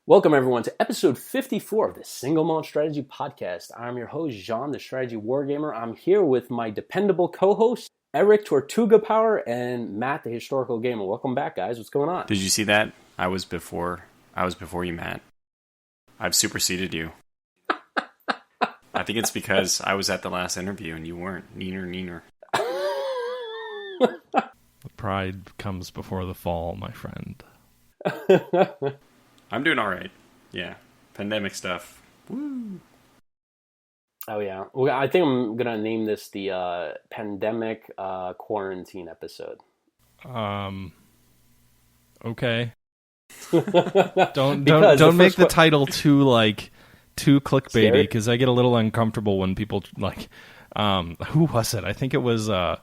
Welcome, everyone, to episode 54 of the Single Malt Strategy Podcast. I'm your host, Jean, the Strategy Wargamer. I'm here with my dependable co-host, Eric Tortuga Power, and Matt, the Historical Gamer. Welcome back, guys. What's going on? Did you see that? I was before you, Matt. I've superseded you. I think it's because I was at the last interview and you weren't. Neener. Pride comes before the fall, my friend. I'm doing all right. Yeah. Pandemic stuff. Woo. Oh, yeah. Well, I think I'm going to name this the Pandemic Quarantine episode. Okay. Don't make the title too clickbaity, because I get a little uncomfortable when people who was it? I think it was I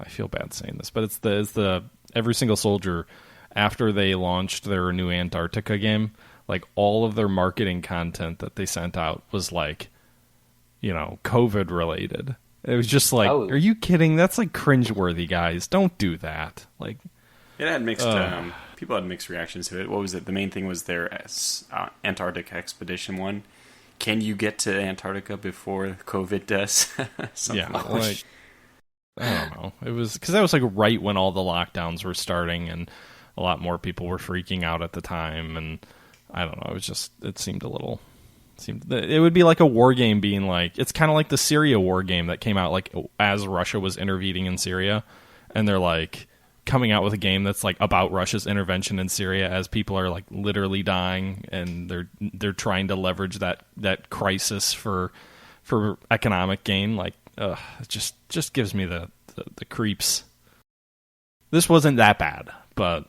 feel bad saying this, but it's the Every Single Soldier. After they launched their new Antarctica game, all of their marketing content that they sent out was COVID related. It was just Are you kidding? That's cringeworthy, guys. Don't do that. It had mixed. People had mixed reactions to it. What was it? The main thing was their Antarctic expedition one. Can you get to Antarctica before COVID does? Yeah, I don't know. It was because that was right when all the lockdowns were starting and a lot more people were freaking out at the time, and I don't know. It seemed it would be like a war game being it's kind of like the Syria war game that came out as Russia was intervening in Syria, and they're coming out with a game that's about Russia's intervention in Syria as people are literally dying, and they're trying to leverage that crisis for economic gain. It just gives me the creeps. This wasn't that bad, but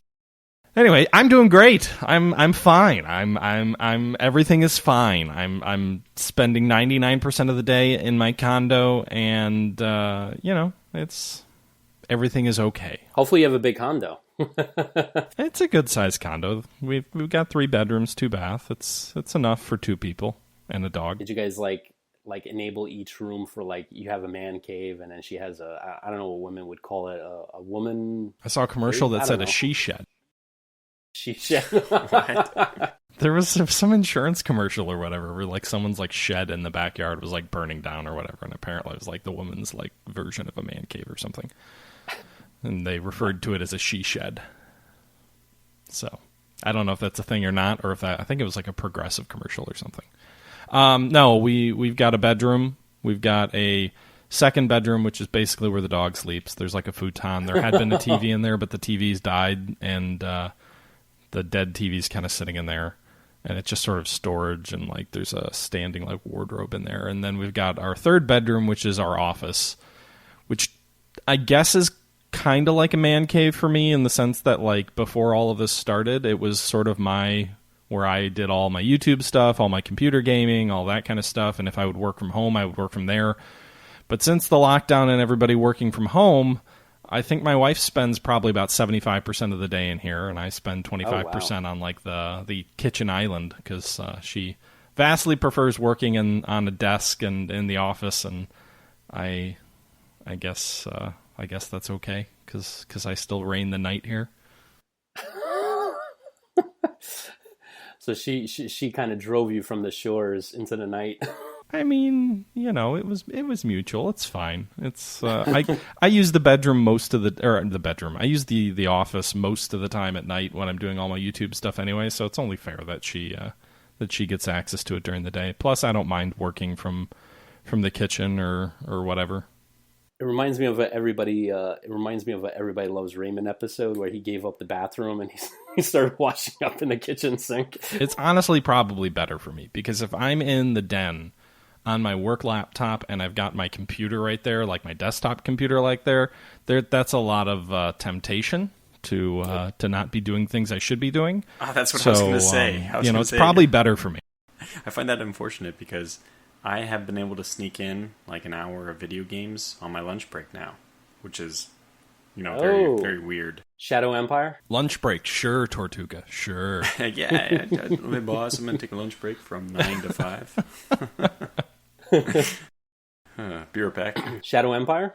anyway, I'm doing great. I'm fine. I'm everything is fine. I'm spending 99% of the day in my condo, and everything is okay. Hopefully you have a big condo. It's a good sized condo. We've got 3 bedrooms, 2 bath. It's enough for 2 people and a dog. Did you guys enable each room for you have a man cave, and then she has I don't know what women would call it, a woman. I saw a commercial that said a she shed. She shed. There was some insurance commercial or whatever where someone's shed in the backyard was burning down or whatever, and apparently it was the woman's version of a man cave or something, and they referred to it as a she shed. So I don't know if that's a thing or not, or if I think it was a Progressive commercial or something. No, we've got a bedroom. We've got a second bedroom, which is basically where the dog sleeps. There's a futon. There had been a TV in there, but the TV's died, and the dead TV's kind of sitting in there, and it's just sort of storage, and there's a standing wardrobe in there. And then we've got our third bedroom, which is our office, which I guess is kind of like a man cave for me, in the sense that before all of this started, it was sort of where I did all my YouTube stuff, all my computer gaming, all that kind of stuff. And if I would work from home, I would work from there. But since the lockdown and everybody working from home, I think my wife spends probably about 75% of the day in here, and I spend 25% on the kitchen island, because she vastly prefers working on a desk and in the office, and I guess that's okay, because I still reign the night here. So she kind of drove you from the shores into the night. I mean, it was mutual. It's fine. It's I use the bedroom I use the office most of the time at night when I'm doing all my YouTube stuff anyway. So it's only fair that she gets access to it during the day. Plus, I don't mind working from the kitchen or whatever. It reminds me of a Everybody Loves Raymond episode where he gave up the bathroom and he started washing up in the kitchen sink. It's honestly probably better for me, because if I'm in the den on my work laptop and I've got my computer right there, my desktop computer there, that's a lot of temptation to not be doing things I should be doing. That's what I was going to say. It's probably better for me. I find that unfortunate, because I have been able to sneak in an hour of video games on my lunch break now, which is, very, very weird. Shadow Empire? Lunch break, sure, Tortuga, sure. Yeah, my boss, I'm going to take a lunch break from 9 to 5. Be right back. Shadow Empire?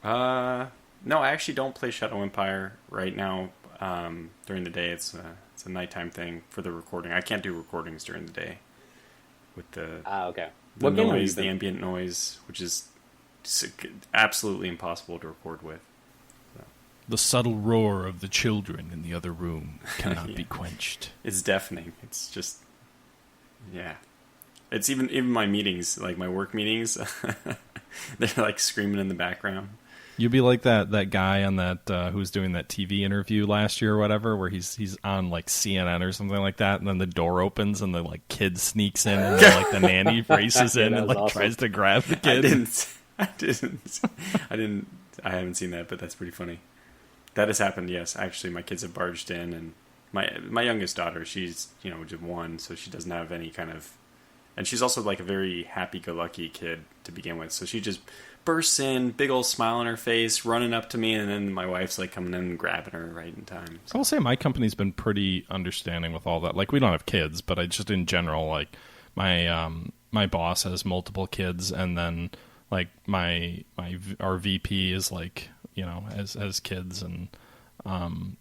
No, I actually don't play Shadow Empire right now. During the day, it's a nighttime thing for the recording. I can't do recordings during the day with the Okay. the What game have noise, you the been- ambient noise, which is absolutely impossible to record with. The subtle roar of the children in the other room cannot Yeah. be quenched. It's deafening. It's just, yeah. It's even my meetings, like my work meetings, they're like screaming in the background. You'd be like that guy on that who's doing that TV interview last year or whatever, where he's on like CNN or something like that, and then the door opens and the like kid sneaks in, and then, like the nanny races in Yeah, and that was like awesome. tries to grab the kid. I haven't seen that, but that's pretty funny. That has happened, yes. Actually, my kids have barged in, and my youngest daughter, she's, just 1, so she doesn't have any kind of... And she's also like a very happy-go-lucky kid to begin with, so she just bursts in, big old smile on her face, running up to me, and then my wife's like coming in and grabbing her right in time. I will say my company's been pretty understanding with all that. Like, we don't have kids, but I just in general, like my boss has multiple kids, and then like our VP is like, has kids, and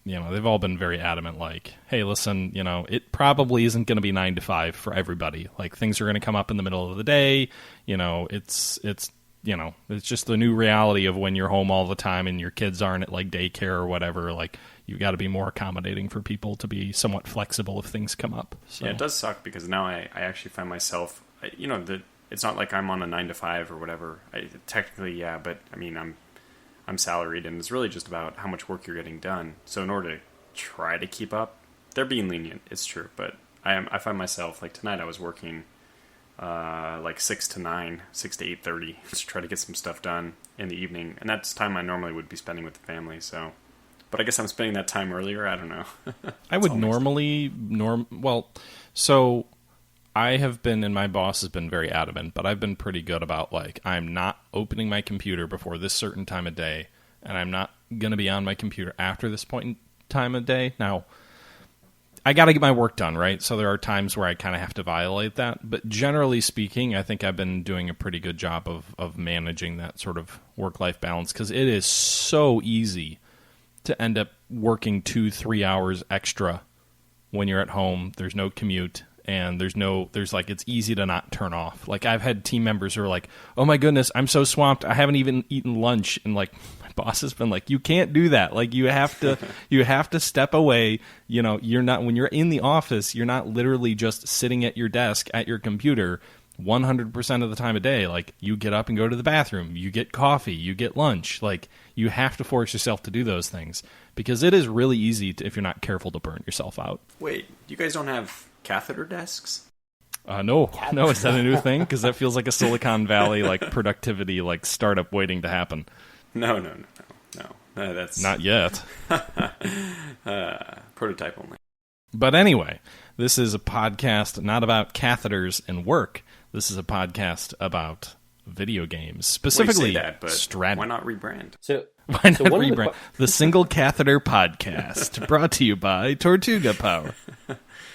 they've all been very adamant, like, hey, listen, it probably isn't going to be 9 to 5 for everybody. Like, things are going to come up in the middle of the day. It's just the new reality of when you're home all the time and your kids aren't at like daycare or whatever. Like, you got to be more accommodating for people to be somewhat flexible if things come up. So. Yeah, it does suck because now I actually find myself, it's not like I'm on a 9 to 5 or whatever. Technically, yeah, but I mean, I'm salaried, and it's really just about how much work you're getting done. So in order to try to keep up, they're being lenient. It's true, but I find myself, like tonight I was working like 6 to 9, 6 to 8:30 to try to get some stuff done in the evening, and that's time I normally would be spending with the family. So, but I guess I'm spending that time earlier. I don't know. I would normally so I have been, and my boss has been very adamant, but I've been pretty good about, like, I'm not opening my computer before this certain time of day, and I'm not going to be on my computer after this point in time of day. Now, I got to get my work done, right? So there are times where I kind of have to violate that. But generally speaking, I think I've been doing a pretty good job of managing that sort of work-life balance, because it is so easy to end up working 2-3 hours extra when you're at home. There's no commute. And it's easy to not turn off. Like, I've had team members who are like, oh my goodness, I'm so swamped, I haven't even eaten lunch. And like, my boss has been like, you can't do that. Like, you have to step away. You're not, when you're in the office, you're not literally just sitting at your desk at your computer 100% of the time of day. Like, you get up and go to the bathroom, you get coffee, you get lunch. Like, you have to force yourself to do those things, because it is really easy if you're not careful to burn yourself out. Wait, you guys don't have catheter desks? No, is that a new thing? Because that feels like a Silicon Valley like productivity like startup waiting to happen. No, that's Not yet. prototype only. But anyway, this is a podcast not about catheters and work. This is a podcast about video games, specifically Well, you say that, but strategy. why not rebrand? So Why not one of the rebrand the Single Catheter Podcast, brought to you by Tortuga Power.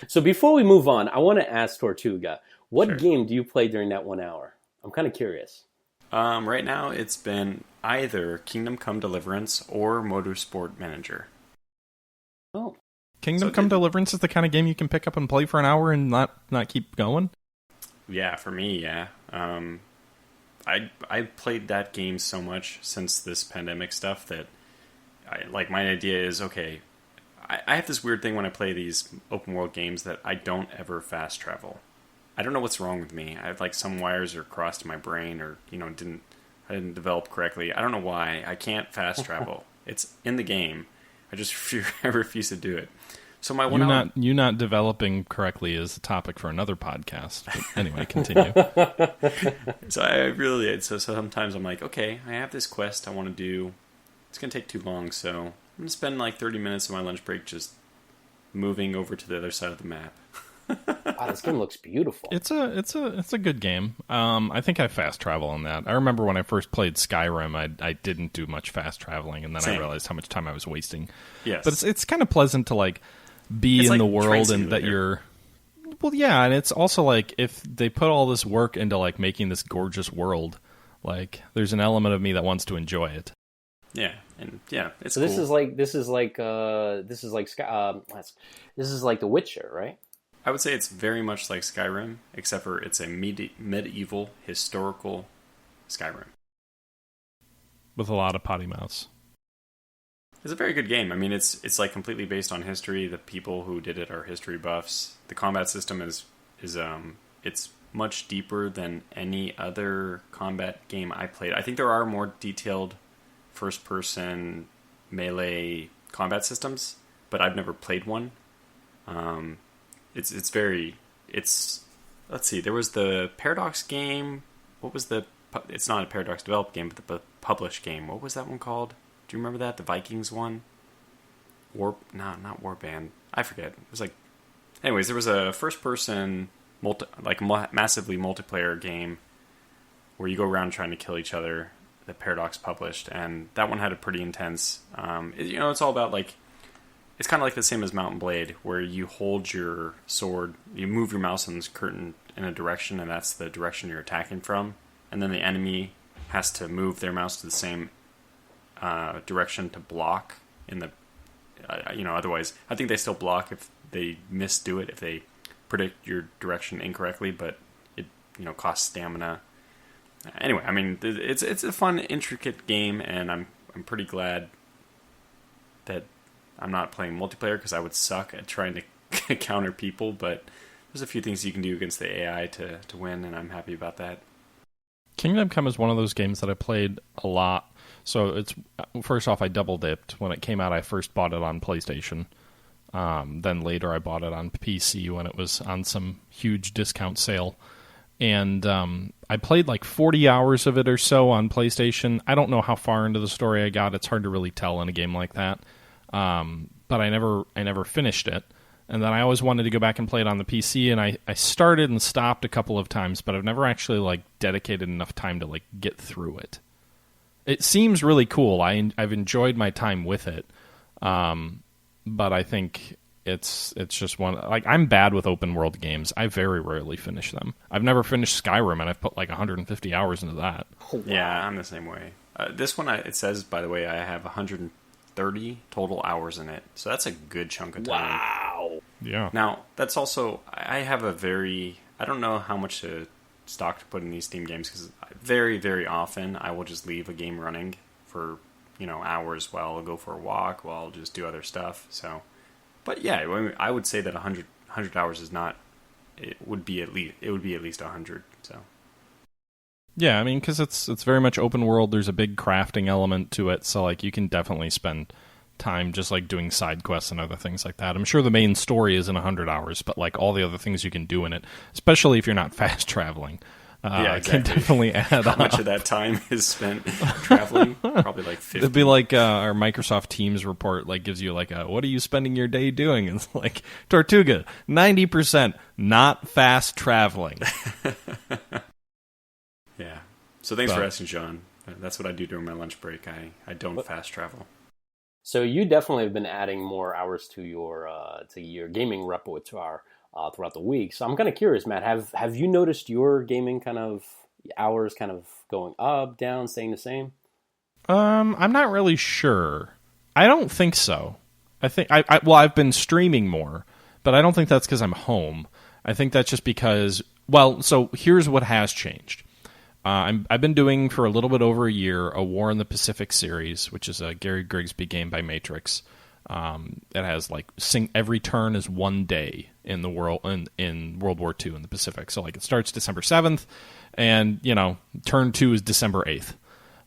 So before we move on, I want to ask Tortuga, what Sure. game do you play during that 1 hour? I'm kind of curious. Right now, it's been either Kingdom Come Deliverance or Motorsport Manager. Oh, Kingdom So Come did- Deliverance is the kind of game you can pick up and play for an hour and not keep going. Yeah, for me, yeah. I played that game so much since this pandemic stuff that my idea is, okay, I have this weird thing when I play these open world games that I don't ever fast travel. I don't know what's wrong with me. I have like some wires are crossed in my brain, or I didn't develop correctly. I don't know why I can't fast travel. It's in the game. I just I refuse to do it. So my You not developing correctly is a topic for another podcast. But anyway, continue. So sometimes I'm like, okay, I have this quest I want to do. It's gonna take too long, so I'm gonna spend like 30 minutes of my lunch break just moving over to the other side of the map. wow, this game looks beautiful. It's a good game. I think I fast travel on that. I remember when I first played Skyrim, I didn't do much fast traveling, and then I Same. realized how much time I was wasting. Yes, But it's kind of pleasant to like be It's in like the world Train and that Simulator. you're. Well, yeah, and it's also like if they put all this work into like making this gorgeous world, like there's an element of me that wants to enjoy it. Yeah, and yeah, it's So cool. this is like The Witcher, right? I would say it's very much like Skyrim, except for it's a medieval historical Skyrim. With a lot of potty mouths. It's a very good game. I mean, it's like completely based on history. The people who did it are history buffs. The combat system is it's much deeper than any other combat game I played. I think there are more detailed first-person melee combat systems, but I've never played one. Let's see. There was the Paradox game. What was the? It's not a Paradox developed game, but the published game. What was that one called? Do you remember that? The Vikings one? Not Warband. I forget. It was like... Anyways, there was a first-person, massively multiplayer game where you go around trying to kill each other that Paradox published, and that one had a pretty intense... it's all about, like... It's kind of like the same as Mount and Blade, where you hold your sword, you move your mouse in this curtain in a direction, and that's the direction you're attacking from, and then the enemy has to move their mouse to the same direction to block in the otherwise I think they still block if they misdo it, if they predict your direction incorrectly, but it costs stamina. Anyway, I mean, it's a fun, intricate game, and I'm pretty glad that I'm not playing multiplayer, because I would suck at trying to counter people, but there's a few things you can do against the AI to win, and I'm happy about that. Kingdom Come is one of those games that I played a lot. So it's first off, I double dipped. When it came out, I first bought it on PlayStation. Then later, I bought it on PC when it was on some huge discount sale. And I played like 40 hours of it or so on PlayStation. I don't know how far into the story I got. It's hard to really tell in a game like that. But I never finished it. And then I always wanted to go back and play it on the PC, and I started and stopped a couple of times, but I've never actually like dedicated enough time to like get through it. It seems really cool. I've enjoyed my time with it, but I think it's just one. Like, I'm bad with open world games. I very rarely finish them. I've never finished Skyrim, and I've put like 150 hours into that. Oh, wow. Yeah, I'm the same way. This one, it says, by the way, I have 130 total hours in it, so that's a good chunk of time. Wow. Yeah. Now, that's also, I have I don't know how much stock to put in these Steam games, because very, very often I will just leave a game running for, hours while I'll go for a walk, while I'll just do other stuff. So, but yeah, I would say that 100 hours is not, it would be at least 100, so. Yeah, I mean, because it's very much open world. There's a big crafting element to it, so like you can definitely spend time just like doing side quests and other things like that. I'm sure the main story isn't 100 hours, but like all the other things you can do in it, especially if you're not fast traveling, yeah, exactly. can definitely add How much of that time is spent traveling? Probably like 50. It'd be like our Microsoft Teams report, like gives you like what are you spending your day doing? It's like Tortuga, 90% not fast traveling. Yeah. So thanks for asking, John. That's what I do during my lunch break. I don't fast travel. So you definitely have been adding more hours to your gaming repertoire throughout the week. So I'm kind of curious, Matt. Have you noticed your gaming kind of hours kind of going up, down, staying the same? I'm not really sure. I don't think so. I think I've been streaming more, but I don't think that's because I'm home. I think that's just because. Well, so here's what has changed. I've been doing for a little bit over a year a War in the Pacific series, which is a Gary Grigsby game by Matrix. It has like every turn is one day in the world in World War II in the Pacific. So like it starts December 7th, and turn 2 is December 8th.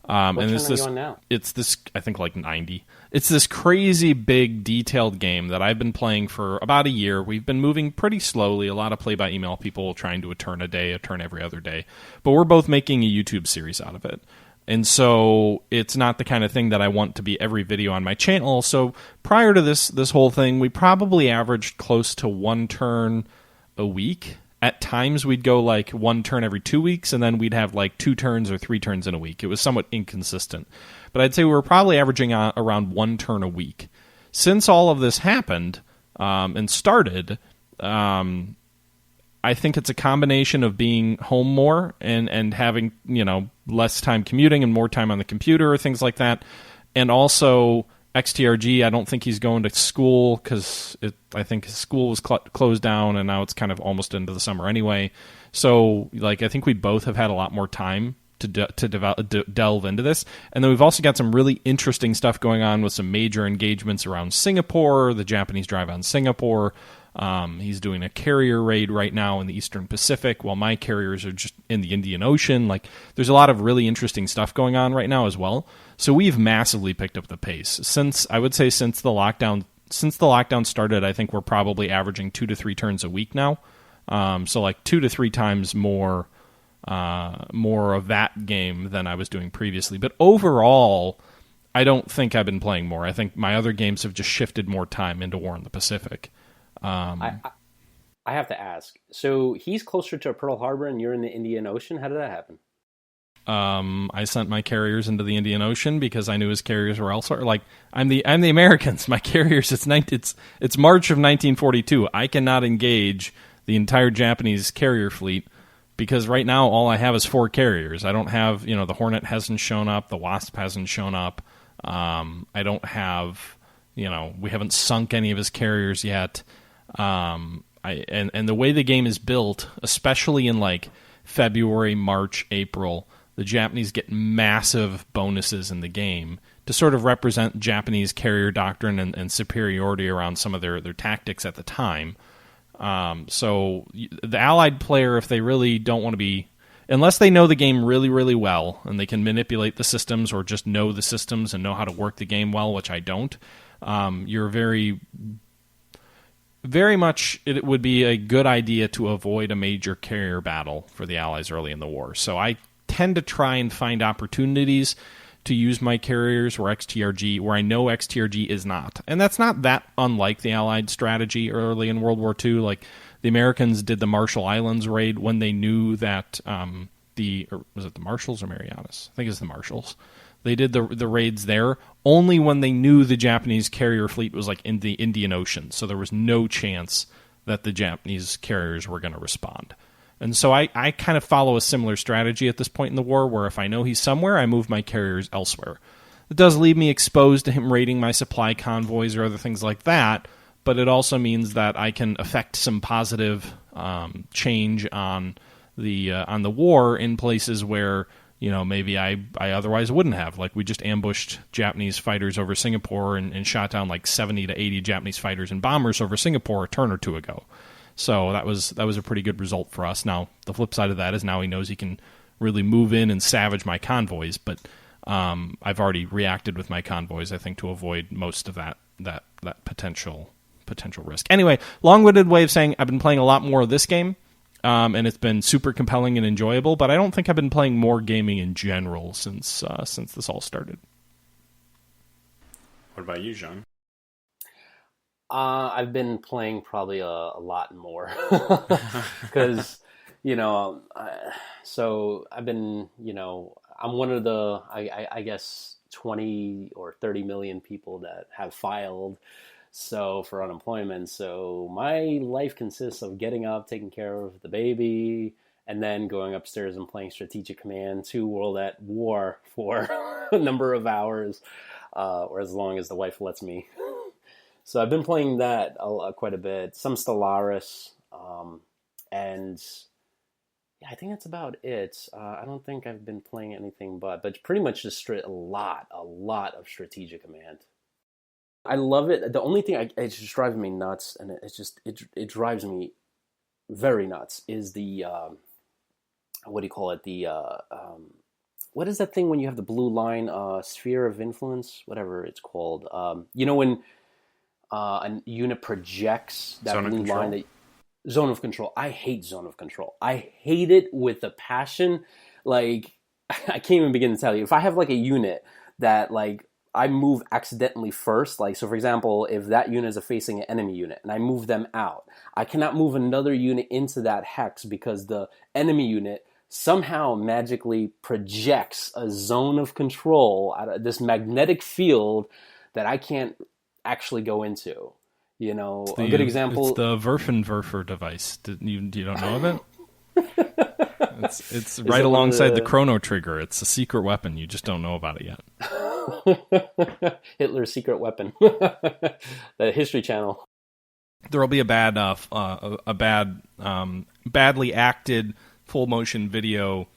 What turn are you on now? It's this, I think, like 90. It's this crazy big detailed game that I've been playing for about a year. We've been moving pretty slowly. A lot of play-by-email people trying to a turn a day, a turn every other day. But we're both making a YouTube series out of it. And so it's not the kind of thing that I want to be every video on my channel. So prior to this whole thing, we probably averaged close to one turn a week. At times, we'd go like one turn every 2 weeks, and then we'd have like 2 turns or 3 turns in a week. It was somewhat inconsistent. But I'd say we were probably averaging around 1 turn a week. Since all of this happened and started, I think it's a combination of being home more and having less time commuting and more time on the computer or things like that. And also XTRG, I don't think he's going to school because I think his school was closed down, and now it's kind of almost into the summer anyway. So, like, I think we both have had a lot more time to delve into this. And then we've also got some really interesting stuff going on with some major engagements around Singapore, the Japanese drive on Singapore. He's doing a carrier raid right now in the Eastern Pacific, while my carriers are just in the Indian Ocean. Like, there's a lot of really interesting stuff going on right now as well. So we've massively picked up the pace since the lockdown started. I think we're probably averaging 2 to 3 turns a week now. So like 2 to 3 times more of that game than I was doing previously. But overall, I don't think I've been playing more. I think my other games have just shifted more time into War in the Pacific. I have to ask. So he's closer to Pearl Harbor and you're in the Indian Ocean. How did that happen? I sent my carriers into the Indian Ocean because I knew his carriers were elsewhere. Like, I'm the Americans. My carriers. It's March of 1942. I cannot engage the entire Japanese carrier fleet because right now all I have is 4 carriers. I don't have, the Hornet hasn't shown up, the Wasp hasn't shown up. I don't have, we haven't sunk any of his carriers yet. And the way the game is built, especially in like February, March, April, the Japanese get massive bonuses in the game to sort of represent Japanese carrier doctrine and superiority around some of their tactics at the time. So the Allied player, if they really don't want to be, unless they know the game really, really well and they can manipulate the systems or just know the systems and know how to work the game well, which I don't, you're very, very much, it would be a good idea to avoid a major carrier battle for the Allies early in the war. So I tend to try and find opportunities to use my carriers where I know XTRG is not. And that's not that unlike the Allied strategy early in World War II. Like, the Americans did the Marshall Islands raid when they knew that was it the Marshalls or Marianas? I think it's the Marshalls. They did the raids there only when they knew the Japanese carrier fleet was like in the Indian Ocean. So there was no chance that the Japanese carriers were going to respond. And so I kind of follow a similar strategy at this point in the war, where if I know he's somewhere, I move my carriers elsewhere. It does leave me exposed to him raiding my supply convoys or other things like that, but it also means that I can affect some positive change on the war in places where maybe I otherwise wouldn't have. Like, we just ambushed Japanese fighters over Singapore and shot down like 70 to 80 Japanese fighters and bombers over Singapore a turn or two ago. So that was a pretty good result for us. Now, the flip side of that is now he knows he can really move in and savage my convoys, but I've already reacted with my convoys, I think, to avoid most of that potential risk. Anyway, long-winded way of saying I've been playing a lot more of this game, and it's been super compelling and enjoyable, but I don't think I've been playing more gaming in general since this all started. What about you, Jean? I've been playing probably a lot more because, so I've been, I'm one of the, I guess 20 or 30 million people that have filed for unemployment. So my life consists of getting up, taking care of the baby, and then going upstairs and playing Strategic Command 2 World at War for a number of hours, or as long as the wife lets me. So I've been playing that quite a bit, some Stellaris, and yeah, I think that's about it. I don't think I've been playing anything but pretty much just a lot of Strategic Command. I love it. The only thing it's just driving me nuts, and it drives me very nuts, is the what do you call it? The what is that thing when you have the blue line, sphere of influence, whatever it's called? When a unit projects that blue line, zone of control. I hate zone of control. I hate it with a passion. Like, I can't even begin to tell you. If I have like a unit that like I move accidentally first, like, so for example, if that unit is facing an enemy unit and I move them out, I cannot move another unit into that hex because the enemy unit somehow magically projects a zone of control out of this magnetic field that I can't actually go into. A good example. It's the Werfenwerfer device. You don't know of it? It's right alongside the Chrono Trigger. It's a secret weapon. You just don't know about it yet. Hitler's secret weapon. The History Channel. There'll be a badly acted full motion video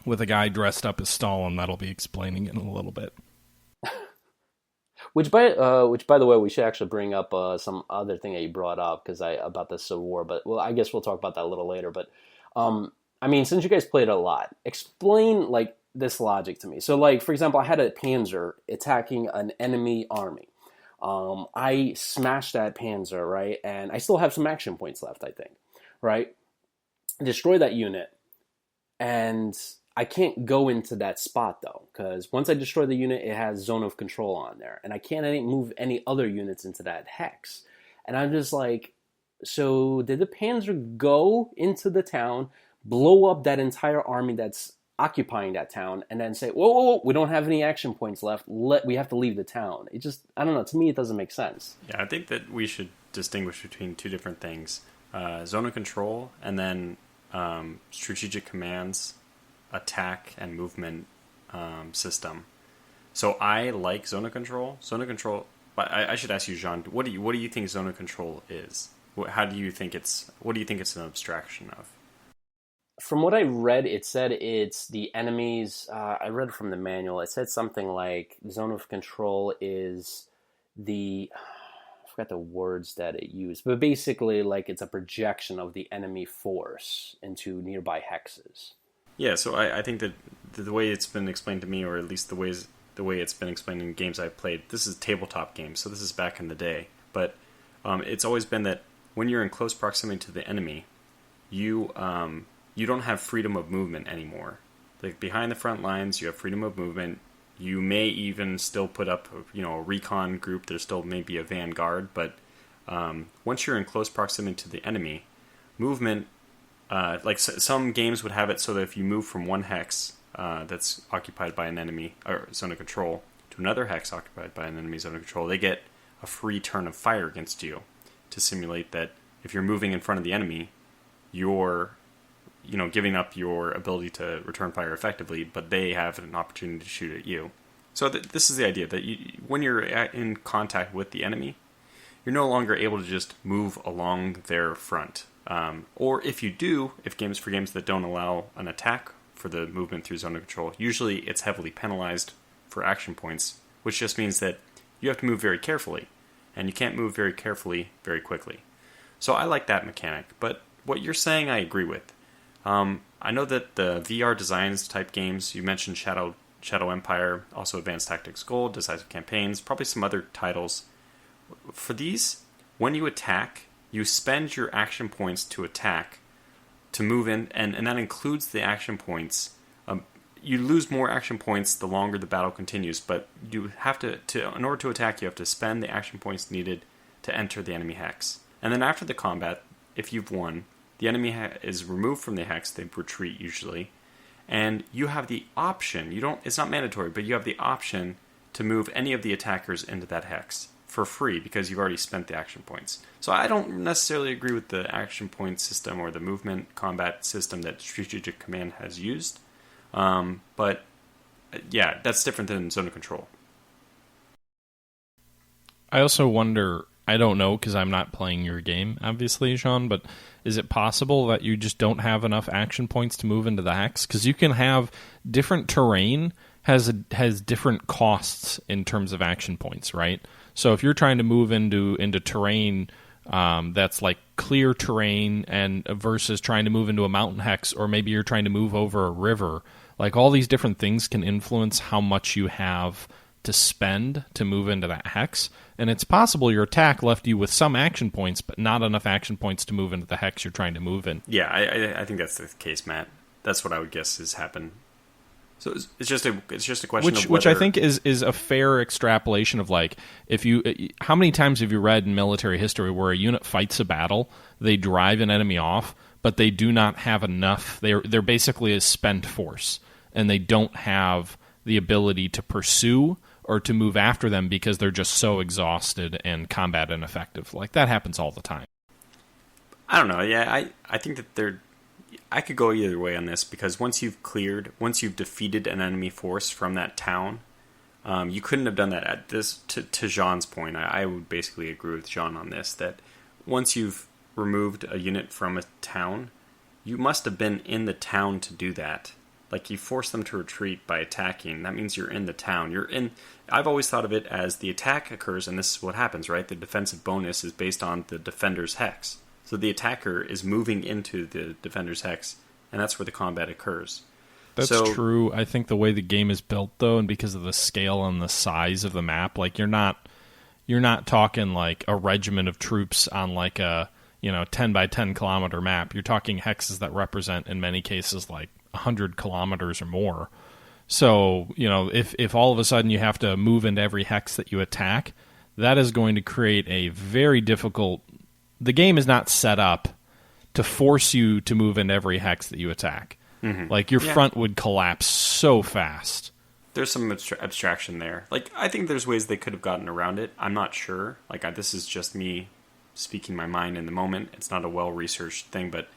with a guy dressed up as Stalin that'll be explaining it in a little bit. Which by the way, we should actually bring up some other thing that you brought up about the Civil War. But well, I guess we'll talk about that a little later. But I mean, since you guys played it a lot, explain like this logic to me. So, like for example, I had a Panzer attacking an enemy army. I smashed that Panzer, right, and I still have some action points left. I think, right, destroy that unit, and I can't go into that spot though, because once I destroy the unit, it has zone of control on there, and I can't move any other units into that hex. And I'm just like, so did the Panzer go into the town, blow up that entire army that's occupying that town, and then say, whoa, we don't have any action points left, we have to leave the town? It just, I don't know, to me it doesn't make sense. Yeah, I think that we should distinguish between two different things. Zone of control, and then strategic commands, attack and movement system. So I like zone of control. But I should ask you, Jean, what do you think zone of control is? What do you think it's an abstraction of? From what I read, it said it's the enemies. I read from the manual. It said something like zone of control is I forgot the words that it used, but basically like it's a projection of the enemy force into nearby hexes. Yeah, so I think that the way it's been explained to me, or at least the way it's been explained in games I've played, this is tabletop games, so this is back in the day. But it's always been that when you're in close proximity to the enemy, you don't have freedom of movement anymore. Like behind the front lines, you have freedom of movement. You may even still put up, a recon group. There's still maybe a vanguard, but once you're in close proximity to the enemy, movement. Like some games would have it so that if you move from one hex that's occupied by an enemy or zone of control to another hex occupied by an enemy zone of control, they get a free turn of fire against you to simulate that if you're moving in front of the enemy, you're giving up your ability to return fire effectively, but they have an opportunity to shoot at you. So this is the idea that when you're in contact with the enemy, you're no longer able to just move along their front. Or if you do, for games that don't allow an attack for the movement through zone of control, usually it's heavily penalized for action points, which just means that you have to move very carefully, and you can't move very carefully very quickly. So I like that mechanic, but what you're saying I agree with. I know that the VR Designs type games, you mentioned Shadow Empire, also Advanced Tactics Gold, Decisive Campaigns, probably some other titles. For these, when you attack, you spend your action points to attack, to move in, and that includes the action points. You lose more action points the longer the battle continues, but you have to in order to attack, you have to spend the action points needed to enter the enemy hex. And then after the combat, if you've won, the enemy is removed from the hex, they retreat usually, and you have the option, it's not mandatory, but you have the option to move any of the attackers into that hex for free because you've already spent the action points. So I don't necessarily agree with the action point system or the movement combat system that Strategic Command has used. But yeah, that's different than zone of control. I also wonder, I don't know because I'm not playing your game, obviously, Sean, but is it possible that you just don't have enough action points to move into the hex? Because you can have different terrain has different costs in terms of action points, right? So if you're trying to move into terrain that's like clear terrain and versus trying to move into a mountain hex, or maybe you're trying to move over a river, like all these different things can influence how much you have to spend to move into that hex. And it's possible your attack left you with some action points, but not enough action points to move into the hex you're trying to move in. Yeah, I think that's the case, Matt. That's what I would guess has happened. So it's just a question of whether... Which I think is a fair extrapolation of like, how many times have you read in military history where a unit fights a battle, they drive an enemy off, but they do not have enough, they're basically a spent force, and they don't have the ability to pursue or to move after them because they're just so exhausted and combat ineffective. Like, that happens all the time. I don't know. Yeah, I think that I could go either way on this, because once you've defeated an enemy force from that town, you couldn't have done that at this. To Jean's point, I would basically agree with Jean on this, that once you've removed a unit from a town, you must have been in the town to do that. Like, you force them to retreat by attacking. That means you're in the town. I've always thought of it as the attack occurs, and this is what happens, right? The defensive bonus is based on the defender's hex. So the attacker is moving into the defender's hex, and that's where the combat occurs. That's true. I think the way the game is built, though, and because of the scale and the size of the map, like, you're not talking like a regiment of troops on like a 10 by 10 kilometer map. You're talking hexes that represent, in many cases, like 100 kilometers or more. So, if all of a sudden you have to move into every hex that you attack, that is going to create a very difficult... The game is not set up to force you to move into every hex that you attack. Mm-hmm. Like, your front would collapse so fast. There's some abstraction there. Like, I think there's ways they could have gotten around it. I'm not sure. Like, this is just me speaking my mind in the moment. It's not a well-researched thing, but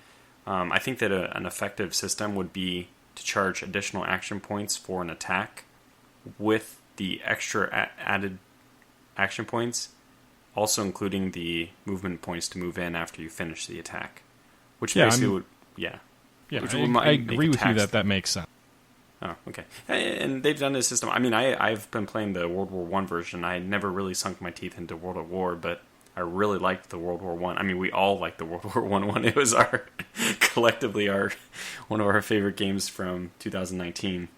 I think that an effective system would be to charge additional action points for an attack with the extra added action points, also including the movement points to move in after you finish the attack. Which basically would... Yeah. Yeah, I agree with you that makes sense. Oh, okay. And they've done this system. I mean, I've been playing the World War I version. I never really sunk my teeth into World at War, but I really liked the World War I. I mean, we all liked the World War I one. It was collectively one of our favorite games from 2019.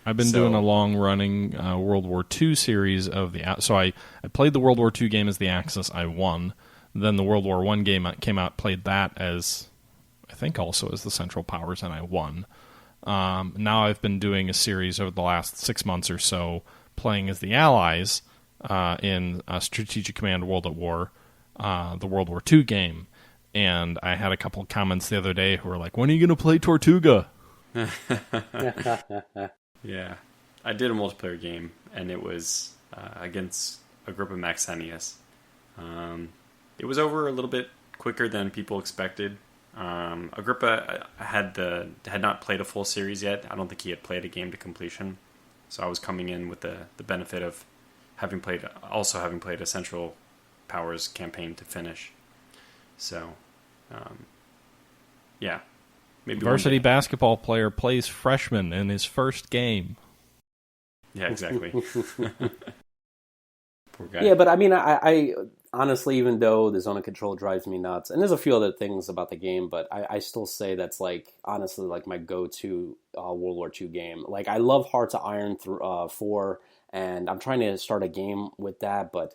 I've been doing a long-running World War II series of the... So I played the World War II game as the Axis. I won. Then the World War I game came out, played that as... I think also as the Central Powers, and I won. Now I've been doing a series over the last 6 months or so, playing as the Allies in Strategic Command World at War, the World War II game. And I had a couple of comments the other day who were like, when are you going to play Tortuga? Yeah. I did a multiplayer game, and it was against a group of Maxenius. It was over a little bit quicker than people expected. Agrippa had not played a full series yet. I don't think he had played a game to completion. So I was coming in with the benefit of having played a Central Powers campaign to finish. So, yeah. Maybe varsity basketball player plays freshman in his first game. Yeah, exactly. Poor guy. Yeah, but I mean, I honestly, even though the zone of control drives me nuts, and there's a few other things about the game, but I still say that's like, honestly, like my go-to World War II game. Like, I love Hearts of Iron 4, and I'm trying to start a game with that, but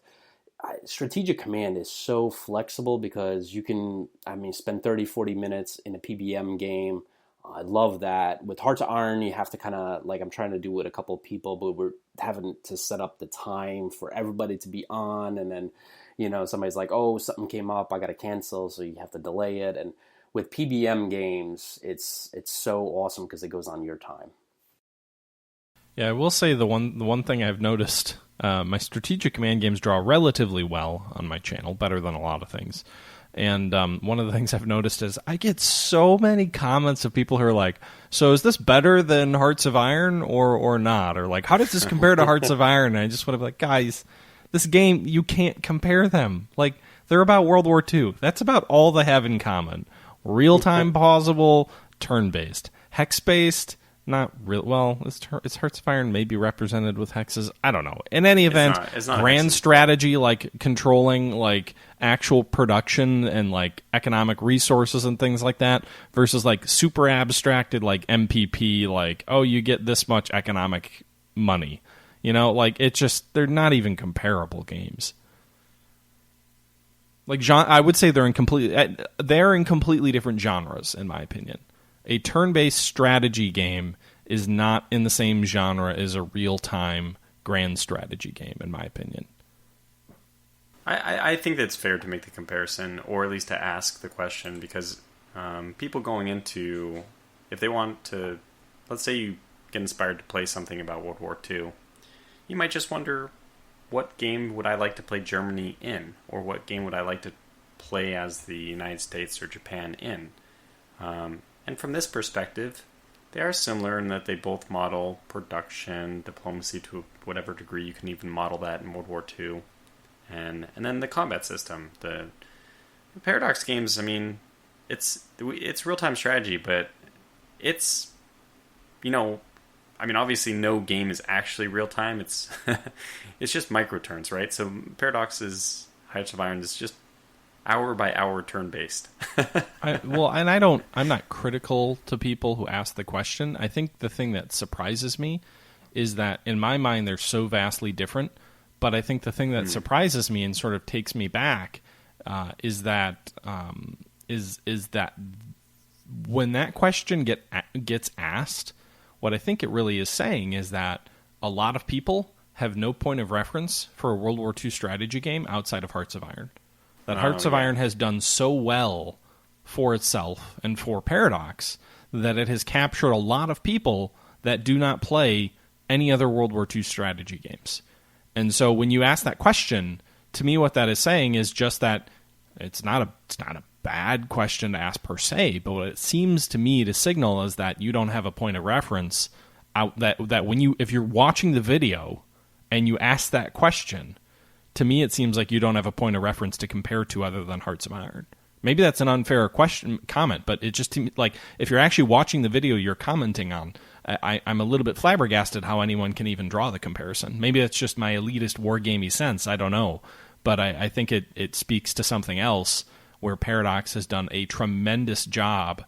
Strategic Command is so flexible because you can, spend 30, 40 minutes in a PBM game. I love that. With Hearts of Iron, you have to kind of, like, I'm trying to do it with a couple of people, but we're having to set up the time for everybody to be on, and then, somebody's like, oh, something came up, I got to cancel, so you have to delay it. And with PBM games, it's so awesome because it goes on your time. Yeah, I will say the one thing I've noticed, my Strategic Command games draw relatively well on my channel, better than a lot of things. And one of the things I've noticed is I get so many comments of people who are like, so is this better than Hearts of Iron or not? Or like, how does this compare to Hearts of Iron? And I just want to be like, guys, this game, you can't compare them. Like, they're about World War II. That's about all they have in common. Real-time pausable, turn-based. Hex-based, not real. Well, is Hearts of Iron maybe represented with hexes? I don't know. In any event, it's not grand hexes. Strategy, like controlling like actual production and like economic resources and things like that, versus like super abstracted like MPP, like, oh, you get this much economic money. Like, it's just, they're not even comparable games. Like, I would say they're in completely different genres, in my opinion. A turn-based strategy game is not in the same genre as a real-time grand strategy game, in my opinion. I think that's fair to make the comparison, or at least to ask the question, because people going into, if they want to, let's say you get inspired to play something about World War II, you might just wonder, what game would I like to play Germany in? Or what game would I like to play as the United States or Japan in? And from this perspective, they are similar in that they both model production, diplomacy to whatever degree you can even model that in World War II. And then the combat system. The Paradox games, I mean, it's real-time strategy, but it's, obviously no game is actually real-time. It's it's just micro-turns, right? So Paradox's Hearts of Iron is just hour-by-hour turn-based. I'm not critical to people who ask the question. I think the thing that surprises me is that, in my mind, they're so vastly different. But I think the thing that surprises me and sort of takes me back is that when that question gets asked, what I think it really is saying is that a lot of people have no point of reference for a World War II strategy game outside of Hearts of Iron. That Hearts of Iron has done so well for itself and for Paradox that it has captured a lot of people that do not play any other World War II strategy games. And so when you ask that question, to me what that is saying is just that it's not a bad question to ask per se, but what it seems to me to signal is that you don't have a point of reference out that if you're watching the video and you ask that question, to me it seems like you don't have a point of reference to compare to other than Hearts of Iron. Maybe that's an unfair comment, but it just like if you're actually watching the video you're commenting on, I'm a little bit flabbergasted how anyone can even draw the comparison. Maybe that's just my elitist wargamey sense. I don't know. But I think it speaks to something else where Paradox has done a tremendous job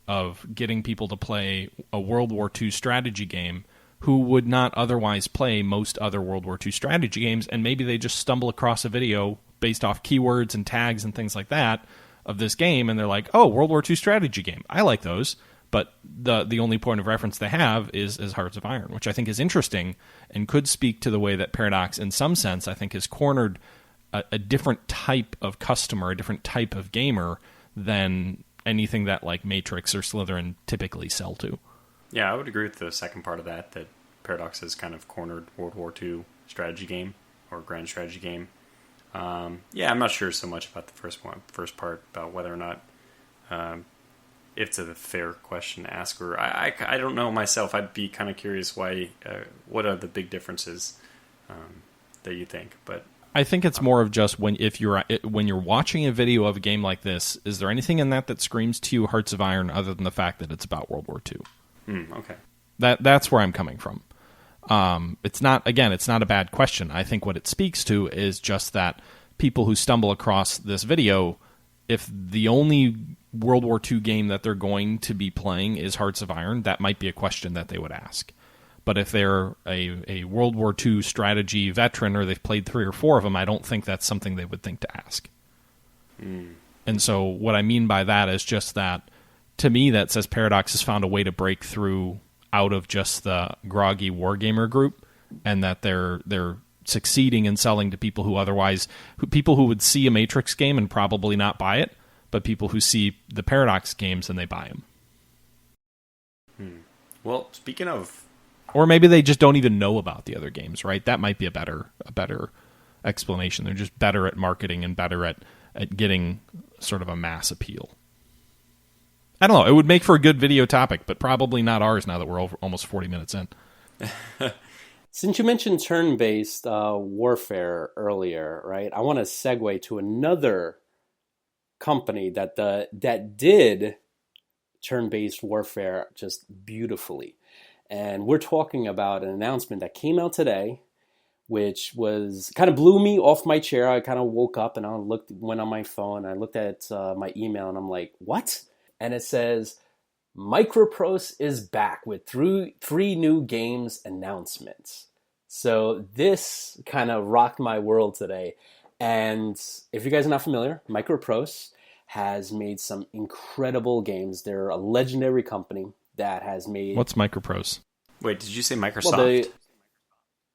of getting people to play a World War II strategy game who would not otherwise play most other World War II strategy games, and maybe they just stumble across a video based off keywords and tags and things like that of this game, and they're like, oh, World War II strategy game. I like those. But the only point of reference they have is Hearts of Iron, which I think is interesting and could speak to the way that Paradox, in some sense, I think has cornered a different type of customer, a different type of gamer than anything that like Matrix or Slytherin typically sell to. Yeah, I would agree with the second part of that Paradox has kind of cornered World War II strategy game or grand strategy game. I'm not sure so much about the first part about whether or not it's a fair question to ask, or I don't know myself. I'd be kind of curious why. What are the big differences that you think? But I think it's more of just when you're watching a video of a game like this, is there anything in that screams to you Hearts of Iron other than the fact that it's about World War II? Okay, that's where I'm coming from. It's not a bad question. I think what it speaks to is just that people who stumble across this video, if the only World War II game that they're going to be playing is Hearts of Iron, that might be a question that they would ask. But if they're a World War II strategy veteran or they've played 3 or 4 of them, I don't think that's something they would think to ask. And so what I mean by that is just that, to me, that says Paradox has found a way to break through out of just the groggy wargamer group, and that they're succeeding in selling to people who would see a Matrix game and probably not buy it, but people who see the Paradox games and they buy them. Well, speaking of, or maybe they just don't even know about the other games, right? That might be a better explanation. They're just better at marketing and better at getting sort of a mass appeal. I don't know. It would make for a good video topic, but probably not ours now that we're almost 40 minutes in. Since you mentioned turn-based warfare earlier, right? I want to segue to another company that did turn-based warfare just beautifully. And we're talking about an announcement that came out today, which was kind of blew me off my chair. I kind of woke up and went on my phone. I looked at my email and I'm like, what? And it says, Microprose is back with 3 new games announcements. So this kind of rocked my world today. And if you guys are not familiar, Microprose has made some incredible games. They're a legendary company that has made... What's Microprose? Wait, did you say Microsoft?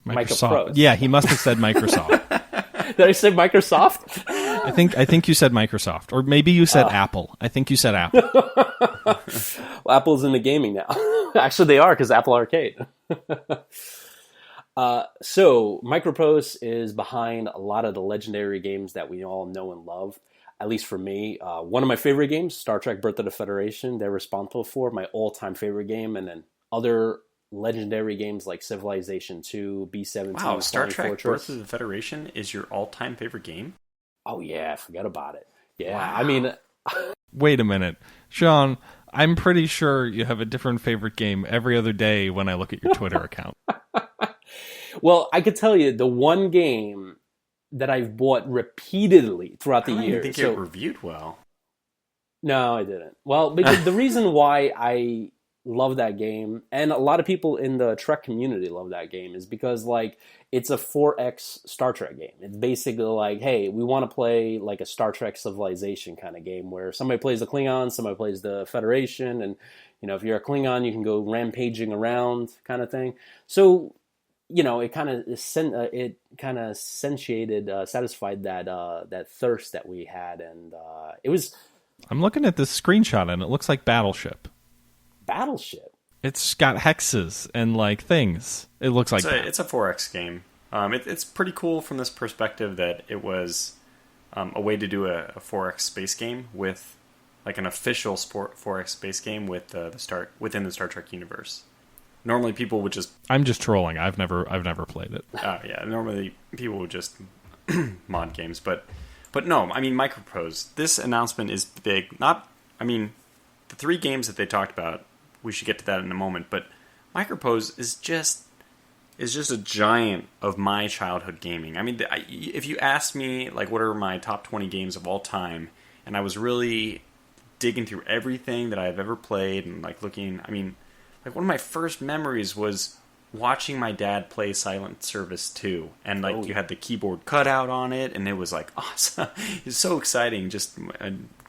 Well, Microsoft. Yeah, he must have said Microsoft. Did I say Microsoft? I think you said Microsoft, or maybe you said Apple. I think you said Apple. Well, Apple's into gaming now. Actually, they are, because Apple Arcade. So Microprose is behind a lot of the legendary games that we all know and love. at least for me. One of my favorite games, Star Trek Birth of the Federation, they're responsible for my all-time favorite game, and then other legendary games like Civilization 2, B-17, Wow, Star Trek Fortress. Birth of the Federation is your all-time favorite game? Oh yeah, forget about it. Yeah, Wow. I mean... Wait a minute. Sean, I'm pretty sure you have a different favorite game every other day when I look at your Twitter account. Well, I could tell you the one game that I've bought repeatedly throughout the I don't years. even think it reviewed well. No, I didn't. Well, because the reason why I love that game, and a lot of people in the Trek community love that game, is because like it's a 4X Star Trek game. It's basically like, hey, we want to play like a Star Trek Civilization kind of game where somebody plays the Klingons, somebody plays the Federation, and if you're a Klingon, you can go rampaging around kind of thing. So it kind of satisfied that thirst that we had, and it was I'm looking at this screenshot and it looks like Battleship. Battleship. It's got hexes and like things. It looks like it's a 4X game. It's pretty cool from this perspective that it was a way to do a 4X space game with like an official 4X space game with within the Star Trek universe. Normally, people would just... I'm just trolling. I've never played it. Yeah, normally people would just mod games, but no. I mean, Microprose. This announcement is big. The 3 games that they talked about. We should get to that in a moment. But Microprose is just a giant of my childhood gaming. I mean, if you asked me like what are my top 20 games of all time, and I was really digging through everything that I've ever played and like looking. I mean. Like, one of my first memories was watching my dad play Silent Service 2. And, like, you had the keyboard cutout on it, and it was, like, awesome. It was so exciting, just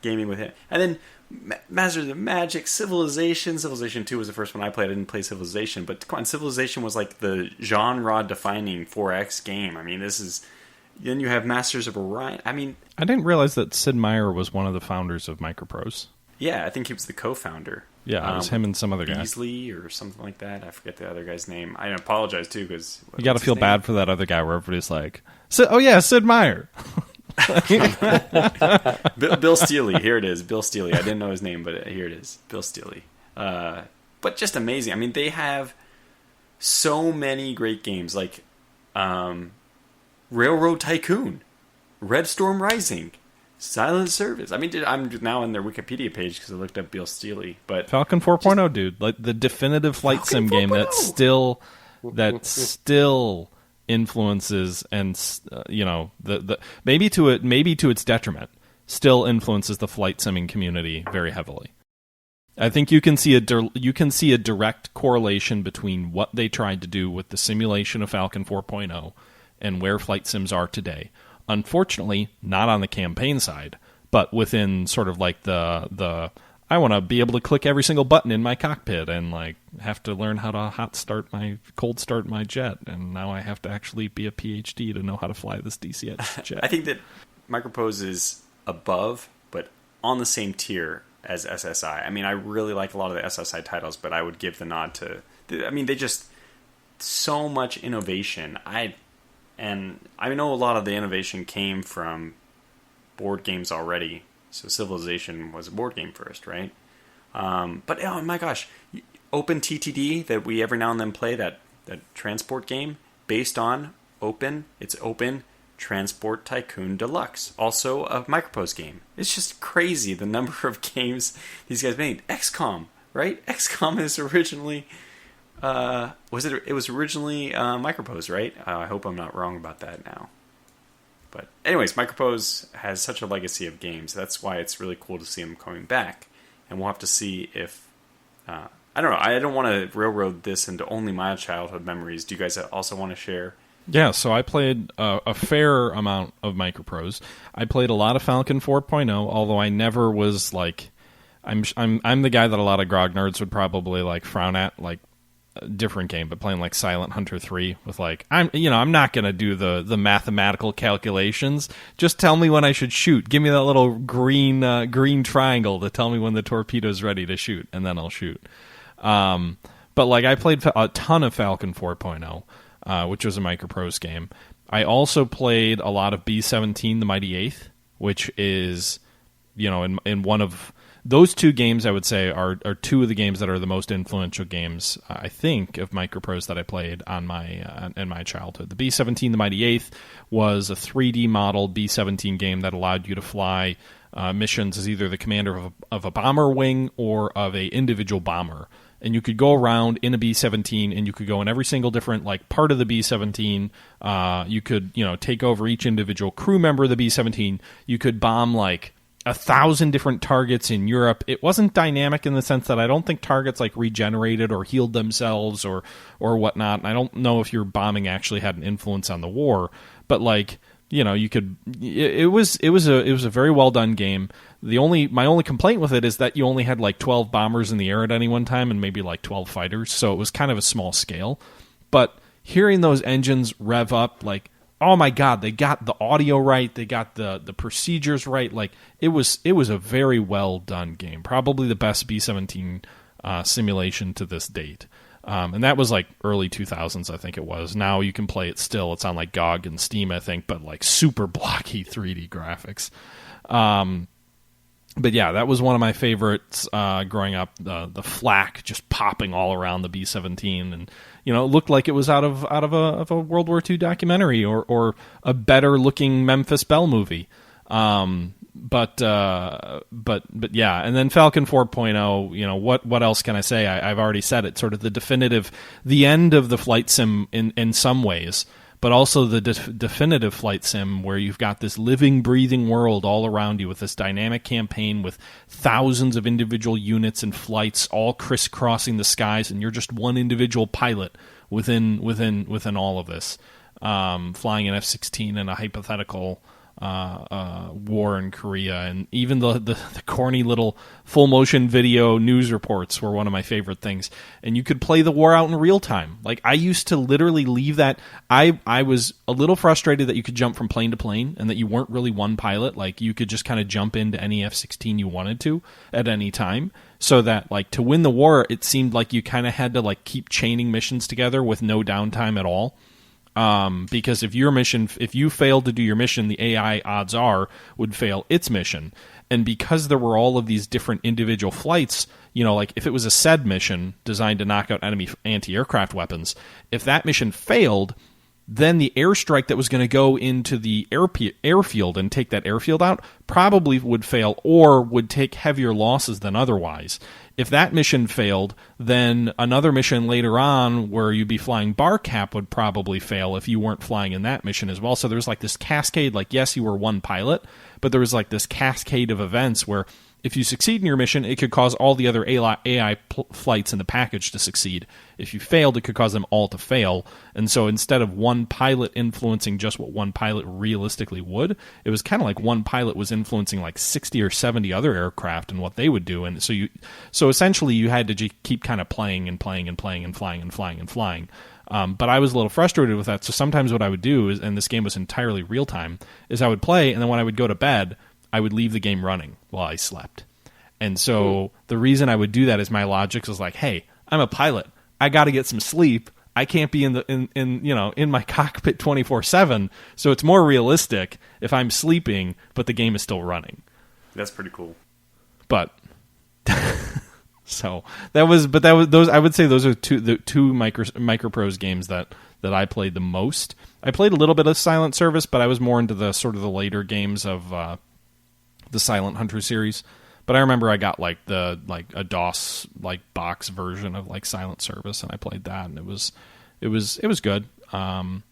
gaming with him. And then Masters of Magic, Civilization 2 was the first one I played. I didn't play Civilization. But, come on, Civilization was, like, the genre-defining 4X game. I mean, this is... Then you have Masters of Orion. I mean... I didn't realize that Sid Meier was one of the founders of Microprose. Yeah, I think he was the co-founder. Yeah, it was him and some other guy. Beasley or something like that. I forget the other guy's name. I apologize, too, because... You got to feel bad for that other guy where everybody's like, Sid Meier. Bill Steely. Here it is. Bill Steely. I didn't know his name, but here it is. Bill Steely. But just amazing. I mean, they have so many great games, like Railroad Tycoon, Red Storm Rising, Silent Service. I mean, I'm now on their Wikipedia page because I looked up Bill Steely. But Falcon 4.0, dude, like the definitive flight Falcon sim game 4.0. that still influences and the maybe to its detriment, still influences the flight simming community very heavily. I think you can see a direct correlation between what they tried to do with the simulation of Falcon 4.0 and where flight sims are today. Unfortunately, not on the campaign side, but within sort of like the I want to be able to click every single button in my cockpit and like have to learn how to cold start my jet, and now I have to actually be a PhD to know how to fly this DC jet. I think that Microprose is above, but on the same tier as SSI. I mean, I really like a lot of the SSI titles, but I would give the nod to... I mean, they just... So much innovation. And I know a lot of the innovation came from board games already. So Civilization was a board game first, right? But oh my gosh, Open TTD that we every now and then play, that transport game based on Open. It's Open Transport Tycoon Deluxe, also a Microprose game. It's just crazy the number of games these guys made. XCOM, right? XCOM is originally... It was originally Microprose, right? I hope I'm not wrong about that now. But anyways, Microprose has such a legacy of games. That's why it's really cool to see them coming back. And we'll have to see if... I don't know. I don't want to railroad this into only my childhood memories. Do you guys also want to share? Yeah, so I played a fair amount of Microprose. I played a lot of Falcon 4.0, although I never was like... I'm the guy that a lot of grog nerds would probably like frown at, like, different game, but playing like Silent Hunter 3 with like I'm not gonna do the mathematical calculations. Just tell me when I should shoot. Give me that little green triangle to tell me when the torpedo's ready to shoot, and then I'll shoot. But like I played a ton of Falcon 4.0, which was a Microprose game. I also played a lot of B-17, the Mighty Eighth, which is, in one of those two games, I would say are two of the games that are the most influential games, I think, of Microprose that I played on in my childhood. The B-17, the Mighty Eighth, was a 3D model B-17 game that allowed you to fly missions as either the commander of a bomber wing or of a individual bomber. And you could go around in a B-17, and you could go in every single different part of the B-17. You could take over each individual crew member of the B-17. You could bomb 1,000 different targets in Europe. It wasn't dynamic in the sense that I don't think targets regenerated or healed themselves or whatnot. And I don't know if your bombing actually had an influence on the war, but you could. It was a very well done game. My only complaint with it is that you only had 12 bombers in the air at any one time and maybe 12 fighters, so it was kind of a small scale. But hearing those engines rev up, oh my god, they got the audio right, they got the procedures right. It was a very well done game, probably the best B-17 simulation to this date. And that was early 2000s, I think it was. Now you can play it still. It's on GOG and Steam, I think, but super blocky 3D graphics. But yeah, that was one of my favorites growing up. The flak just popping all around the B-17, and it looked like it was out of a World War II documentary or a better looking Memphis Belle movie. But yeah, and then Falcon 4.0. What else can I say? I've already said it. Sort of the end of the flight sim in some ways. But also the definitive flight sim where you've got this living, breathing world all around you with this dynamic campaign with thousands of individual units and flights all crisscrossing the skies, and you're just one individual pilot within all of this, flying an F-16 in a hypothetical war in Korea. And even the corny little full motion video news reports were one of my favorite things. And you could play the war out in real time. I used to literally leave that. I was a little frustrated that you could jump from plane to plane and that you weren't really one pilot. You could just kind of jump into any F-16 you wanted to at any time. So that to win the war, it seemed like you kind of had to keep chaining missions together with no downtime at all. Because if you failed to do your mission, the AI, odds are, would fail its mission. And because there were all of these different individual flights, if it was a SED mission designed to knock out enemy anti-aircraft weapons, if that mission failed, then the airstrike that was going to go into the airfield and take that airfield out probably would fail or would take heavier losses than otherwise. If that mission failed, then another mission later on where you'd be flying BARCAP would probably fail if you weren't flying in that mission as well. So there was this cascade, yes, you were one pilot, but there was this cascade of events where if you succeed in your mission, it could cause all the other AI flights in the package to succeed. If you failed, it could cause them all to fail. And so instead of one pilot influencing just what one pilot realistically would, it was kind of like one pilot was influencing 60 or 70 other aircraft and what they would do. And so essentially you had to keep kind of playing and playing and playing and flying and flying and flying. But I was a little frustrated with that. So sometimes what I would do is, and this game was entirely real time, is I would play, and then when I would go to bed, I would leave the game running while I slept. And so the reason I would do that is my logic was hey, I'm a pilot. I got to get some sleep. I can't be in my cockpit 24/7. So it's more realistic if I'm sleeping, but the game is still running. That's pretty cool. But so those. I would say those are the two Microprose games that I played the most. I played a little bit of Silent Service, but I was more into the sort of the later games of the Silent Hunter series. But I remember I got a DOS box version of Silent Service, and I played that, and it was good. Trying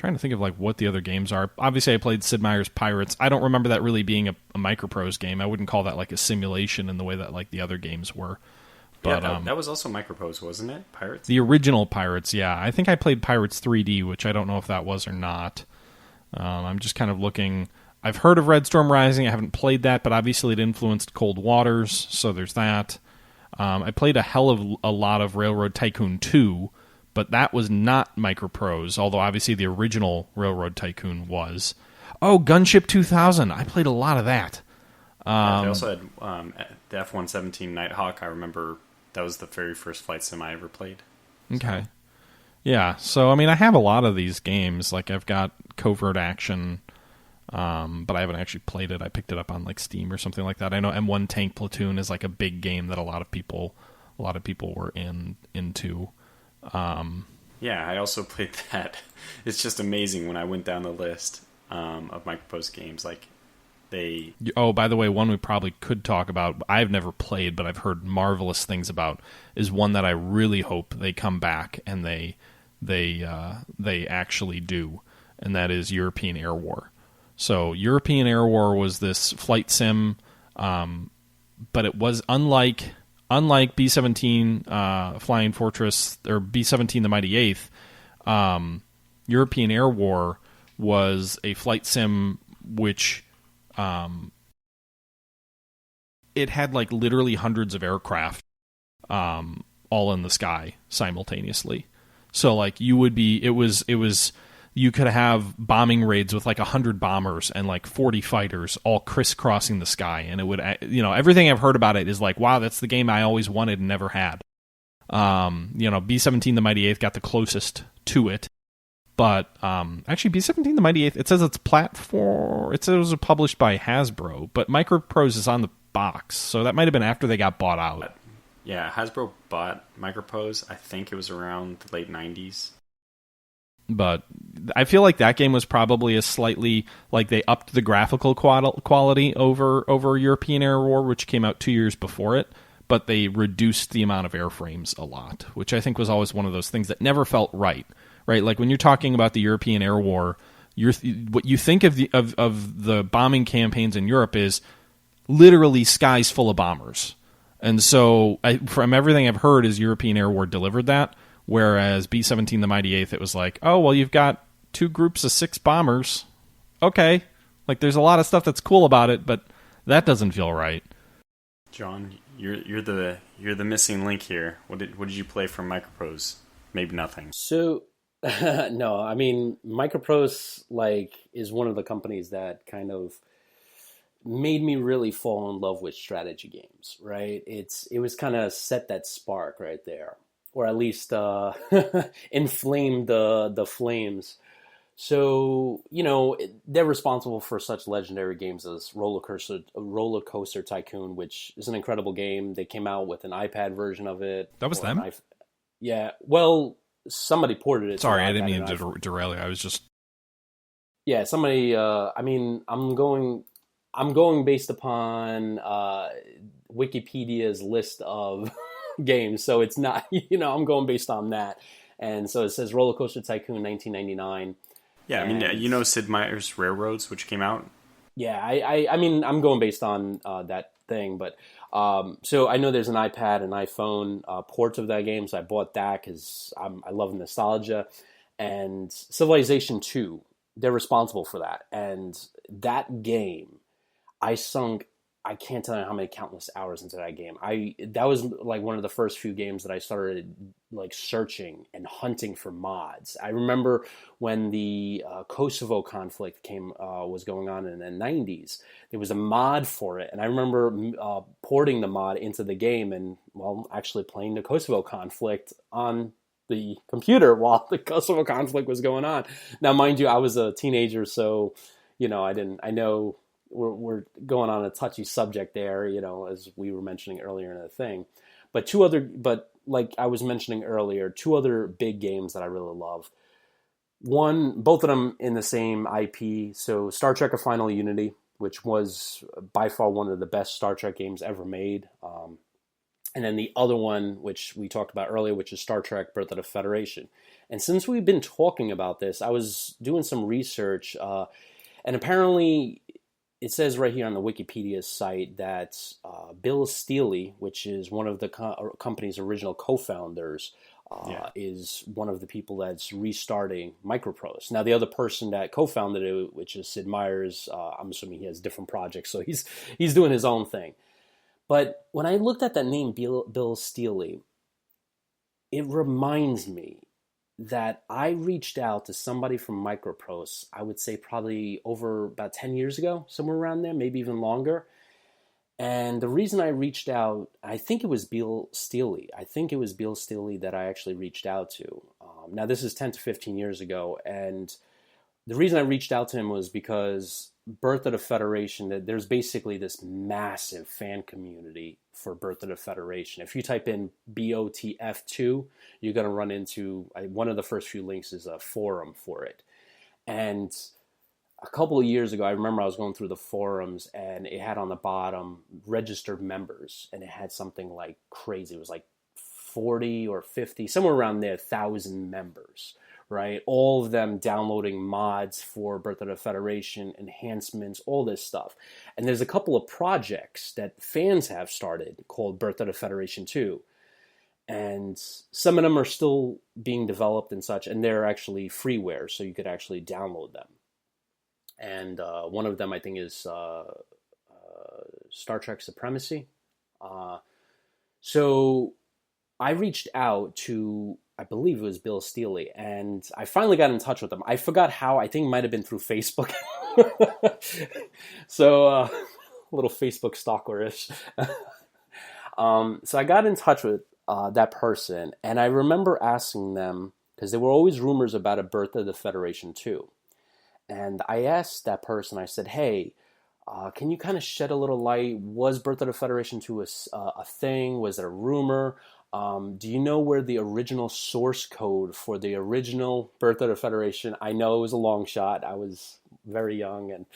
to think of what the other games are. Obviously, I played Sid Meier's Pirates. I don't remember that really being a Microprose game. I wouldn't call that a simulation in the way that the other games were. But yeah, that was also Microprose, wasn't it? Pirates. The original Pirates, yeah. I think I played Pirates 3D, which I don't know if that was or not. I'm just kind of looking. I've heard of Red Storm Rising. I haven't played that, but obviously it influenced Cold Waters, so there's that. I played a hell of a lot of Railroad Tycoon 2, but that was not Microprose, although obviously the original Railroad Tycoon was. Oh, Gunship 2000. I played a lot of that. They also had the F-117 Nighthawk. I remember that was the very first flight sim I ever played. Okay. Yeah, so, I mean, I have a lot of these games. I've got Covert Action. but I haven't actually played it. I picked it up on like Steam or something like that. I know M1 Tank Platoon is like a big game that a lot of people were into. Yeah, I also played that. It's just amazing when I went down the list of Microprose games. Like Oh, by the way, one we probably could talk about, I've never played, but I've heard marvelous things about, is one that I really hope they come back and they actually do, and that is European Air War. So European Air War was this flight sim, but it was unlike B-17 Flying Fortress or B-17 The Mighty Eighth. European Air War was a flight sim which it had like literally hundreds of aircraft all in the sky simultaneously. So like you could have bombing raids with like 100 bombers and like 40 fighters all crisscrossing the sky, and it would, everything I've heard about it is like, wow, that's the game I always wanted and never had. B-17 The Mighty Eighth got the closest to it. But actually, B-17 The Mighty Eighth, it says it's platform. It says it was published by Hasbro, but Microprose is on the box, so that might have been after they got bought out. Yeah, Hasbro bought Microprose. I think it was around the late 90s. But I feel like that game was probably a slightly, like they upped the graphical quality over European Air War, which came out 2 years before it, but they reduced the amount of airframes a lot, which I think was always one of those things that never felt right. Right, like when you're talking about the European Air War, what you think of the bombing campaigns in Europe is literally skies full of bombers, and so from everything I've heard, is European Air War delivered that, whereas B-17 The Mighty Eighth, it was like, oh well, you've got 2 groups of 6 bombers, okay, like there's a lot of stuff that's cool about it, but that doesn't feel right. John, you're the missing link here. What did you play from Microprose? Maybe nothing. So. No, I mean, Microprose is one of the companies that kind of made me really fall in love with strategy games, right? It was kind of set that spark right there, or at least inflamed the flames. So, they're responsible for such legendary games as Rollercoaster Tycoon, which is an incredible game. They came out with an iPad version of it. That was them? Yeah, well, somebody ported it. Sorry, I didn't mean to derail you. I was just... Yeah, somebody... I'm going based upon Wikipedia's list of games, so it's not... I'm going based on that. And so it says Rollercoaster Tycoon 1999. Yeah, and, Sid Meier's Railroads, which came out? Yeah, I'm going based on that thing, but... so I know there's an iPad and iPhone port of that game, so I bought that because I love nostalgia. And Civilization 2, they're responsible for that. And that game, I can't tell you how many countless hours into that game. That was like one of the first few games that I started like searching and hunting for mods. I remember when the Kosovo conflict was going on in the 90s. There was a mod for it, and I remember porting the mod into the game and, actually playing the Kosovo conflict on the computer while the Kosovo conflict was going on. Now, mind you, I was a teenager, so I know we're going on a touchy subject there, as we were mentioning earlier in the thing. But like I was mentioning earlier, 2 other big games that I really love. Both of them in the same IP. So Star Trek: A Final Unity, which was by far one of the best Star Trek games ever made. And then the other one, which we talked about earlier, which is Star Trek: Birth of the Federation. And since we've been talking about this, I was doing some research, and apparently it says right here on the Wikipedia site that Bill Steely, which is one of the company's original co-founders, is one of the people that's restarting Microprose. Now, the other person that co-founded it, which is Sid Meier's, I'm assuming he has different projects, so he's doing his own thing. But when I looked at that name, Bill Steely, it reminds me that I reached out to somebody from Microprose, I would say probably over about 10 years ago, somewhere around there, maybe even longer. And the reason I reached out, I think it was Bill Steely. that I actually reached out to. Now, this is 10 to 15 years ago, and the reason I reached out to him was because Birth of the Federation, that there's basically this massive fan community for Birth of the Federation. If you type in BOTF2, you're going to run into, one of the first few links is a forum for it. And a couple of years ago, I remember I was going through the forums and it had on the bottom registered members, and it had something like crazy. It was like 40 or 50, somewhere around there, 1,000 members, right? All of them downloading mods for Birth of the Federation, enhancements, all this stuff. And there's a couple of projects that fans have started called Birth of the Federation 2. And some of them are still being developed and such, and they're actually freeware, so you could actually download them. And one of them, I think, is Star Trek Supremacy. So I reached out to, I believe it was Bill Steely, and I finally got in touch with him. I forgot how. I think it might have been through Facebook. So a little Facebook stalkerish. So I got in touch with that person, and I remember asking them, because there were always rumors about a Birth of the Federation 2. And I asked that person, I said, hey, can you kind of shed a little light? Was Birth of the Federation 2 a thing? Was it a rumor? Do you know where the original source code for the original Birth of the Federation? I know it was a long shot. I was very young.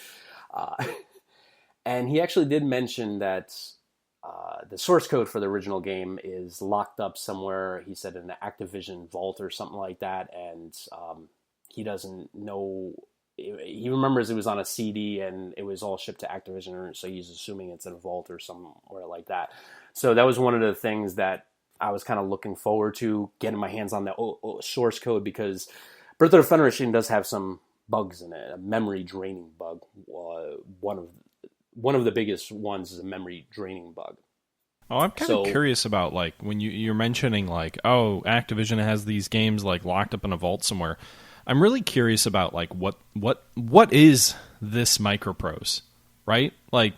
And he actually did mention that the source code for the original game is locked up somewhere. He said in the Activision vault or something like that. And he doesn't know. He remembers it was on a CD and it was all shipped to Activision, so he's assuming it's in a vault or somewhere like that. So that was one of the things that I was kind of looking forward to, getting my hands on the source code, because Birth of the Federation does have some bugs in it. A memory draining bug. One of the biggest ones is a memory draining bug. Oh, I'm kind of curious about, like, when you're mentioning, like, oh, Activision has these games like locked up in a vault somewhere. I'm really curious about, like, what is this Microprose, right? Like,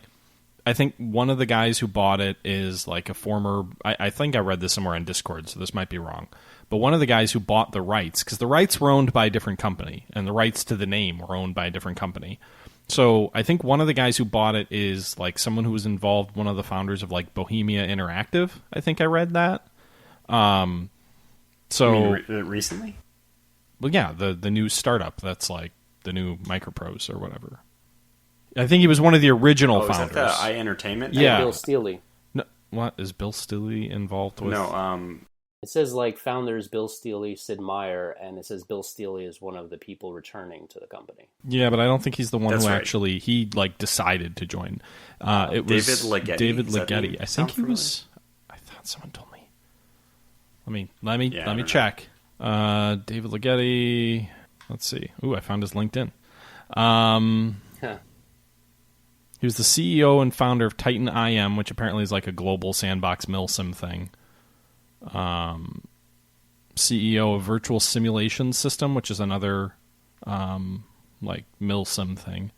I think one of the guys who bought it is like a former, I think I read this somewhere on Discord, so this might be wrong, but one of the guys who bought the rights, because the rights were owned by a different company, and the rights to the name were owned by a different company. So I think one of the guys who bought it is like someone who was involved, one of the founders of like Bohemia Interactive. I think I read that. So you mean recently? Well, yeah, the new startup that's like the new Microprose or whatever. I think he was one of the original founders. Is that the iEntertainment? Yeah. Bill Steely. No, what is Bill Steely involved with? No, it says like founders Bill Steely, Sid Meier, and it says Bill Steely is one of the people returning to the company. Yeah, but I don't think he's the one who actually he like decided to join. It was David Leggetti. David Leggetti. I think he was. I thought someone told me. Let me check. David Leggetti. Let's see. Ooh, I found his LinkedIn. He was the CEO and founder of Titan IM, which apparently is like a global sandbox milsim thing. CEO of Virtual Simulation System, which is another like milsim thing.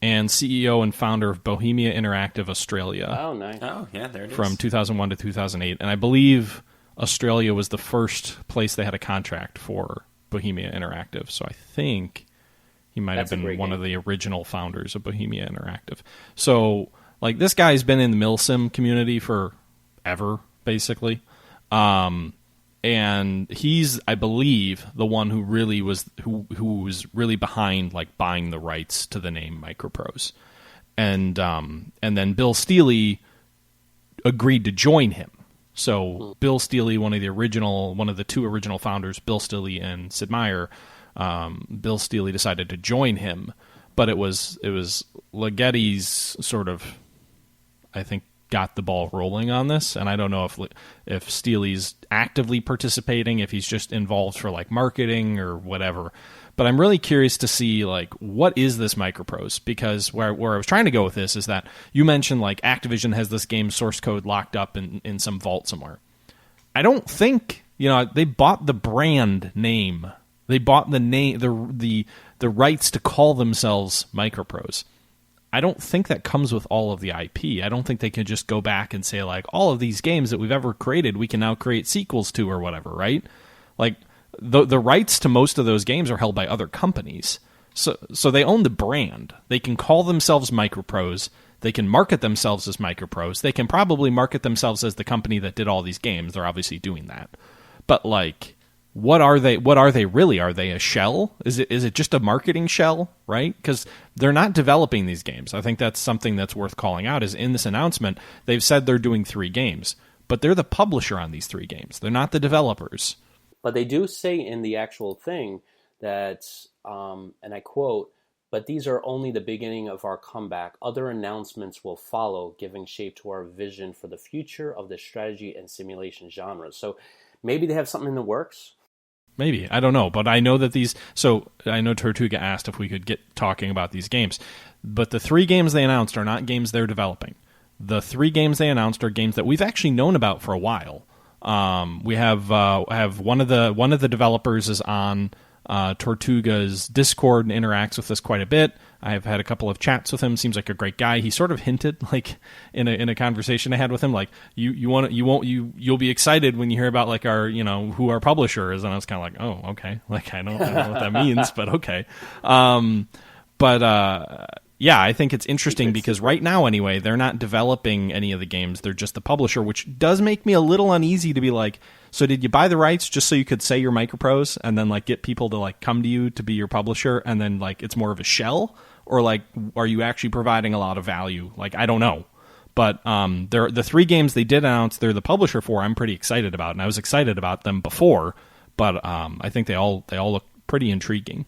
And CEO and founder of Bohemia Interactive Australia. Oh, nice. Oh, yeah, there it is. From 2001 to 2008. And I believe Australia was the first place they had a contract for Bohemia Interactive. So I think he might have been one of the original founders of Bohemia Interactive. So, like, this guy's been in the milsim community forever, basically. And he's, I believe, the one who really was who was really behind like buying the rights to the name Microprose. And then Bill Steely agreed to join him. So Bill Steely, one of the two original founders, Bill Steely and Sid Meier, Bill Steely decided to join him, but it was Leggetti's sort of, I think, got the ball rolling on this, and I don't know if Steely's actively participating, if he's just involved for like marketing or whatever. But I'm really curious to see like what is this Microprose, because where I was trying to go with this is that you mentioned like Activision has this game source code locked up in some vault somewhere. I don't think, they bought the brand name. They bought the name, the rights to call themselves Microprose. I don't think that comes with all of the IP. I don't think they can just go back and say, like, all of these games that we've ever created, we can now create sequels to or whatever, right? Like, the rights to most of those games are held by other companies. So they own the brand. They can call themselves Microprose. They can market themselves as Microprose. They can probably market themselves as the company that did all these games. They're obviously doing that. But like, what are they? What are they really? Are they a shell? Is it just a marketing shell? Right? Because they're not developing these games. I think that's something that's worth calling out. Is in this announcement they've said they're doing 3 games, but they're the publisher on these 3 games. They're not the developers. But they do say in the actual thing that, and I quote, "But these are only the beginning of our comeback. Other announcements will follow, giving shape to our vision for the future of the strategy and simulation genres." So maybe they have something in the works. Maybe. I don't know. But I know that these... So I know Tortuga asked if we could get talking about these games. But the 3 games they announced are not games they're developing. The 3 games they announced are games that we've actually known about for a while. We have one of the developers is on Tortuga's Discord and interacts with us quite a bit. I've had a couple of chats with him. Seems like a great guy. He sort of hinted, like in a conversation I had with him, like you'll be excited when you hear about like our who our publisher is, and I was kind of like, oh, okay, like I don't know what that means, but okay. Yeah, I think it's interesting because right now, anyway, they're not developing any of the games. They're just the publisher, which does make me a little uneasy to be like, so did you buy the rights just so you could say you're Microprose and then like get people to like come to you to be your publisher and then like it's more of a shell? Or like, are you actually providing a lot of value? Like, I don't know. But they're the 3 games they did announce they're the publisher for, I'm pretty excited about. And I was excited about them before, but I think they all look pretty intriguing.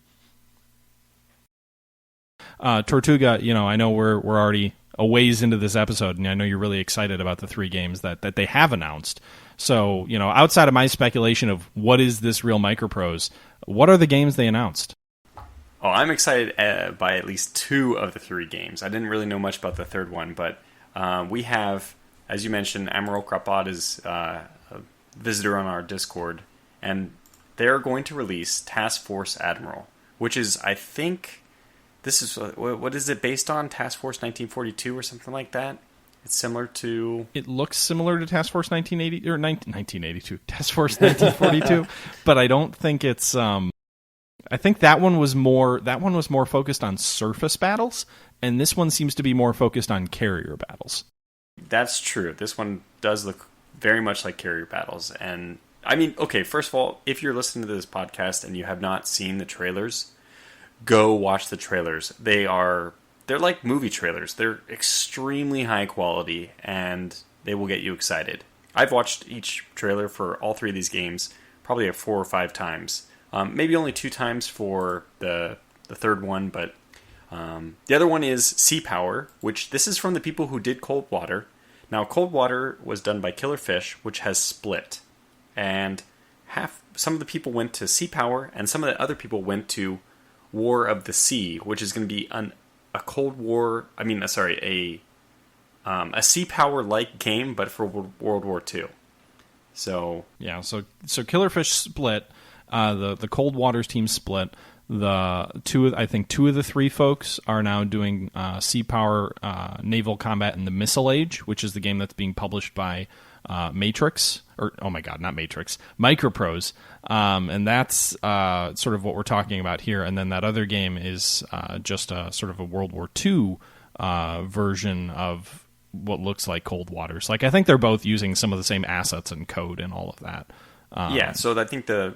Tortuga, I know we're already a ways into this episode, and I know you're really excited about the 3 games that they have announced. So, outside of my speculation of what is this real Microprose, what are the games they announced? Oh, I'm excited by at least 2 of the 3 games. I didn't really know much about the third one, but we have, as you mentioned, Admiral Krapod is a visitor on our Discord, and they're going to release Task Force Admiral, which is, I think... This is, what is it based on? Task Force 1942 or something like that? It's similar to... It looks similar to Task Force 1980, or 1982. Task Force 1942. But I don't think it's... I think that one was more focused on surface battles, and this one seems to be more focused on carrier battles. That's true. This one does look very much like carrier battles. And, I mean, okay, first of all, if you're listening to this podcast and you have not seen the trailers... Go watch the trailers. They're like movie trailers. They're extremely high quality, and they will get you excited. I've watched each trailer for all 3 of these games probably 4 or 5 times. Maybe only 2 times for the third one, but the other one is Sea Power, which this is from the people who did Cold Water. Now, Cold Water was done by Killer Fish, which has split. And some of the people went to Sea Power, and some of the other people went to War of the Sea, which is going to be a Cold War. I mean, sorry, a Sea Power like game, but for World War II. So yeah, so Killerfish split. The Cold Waters team split. I think 2 of the 3 folks are now doing Sea Power naval combat in the Missile Age, which is the game that's being published by Matrix, or oh my god, not Matrix, Microprose, and that's sort of what we're talking about here. And then that other game is just a sort of a World War II version of what looks like Cold Waters. Like I think they're both using some of the same assets and code and all of that. Yeah, so I think the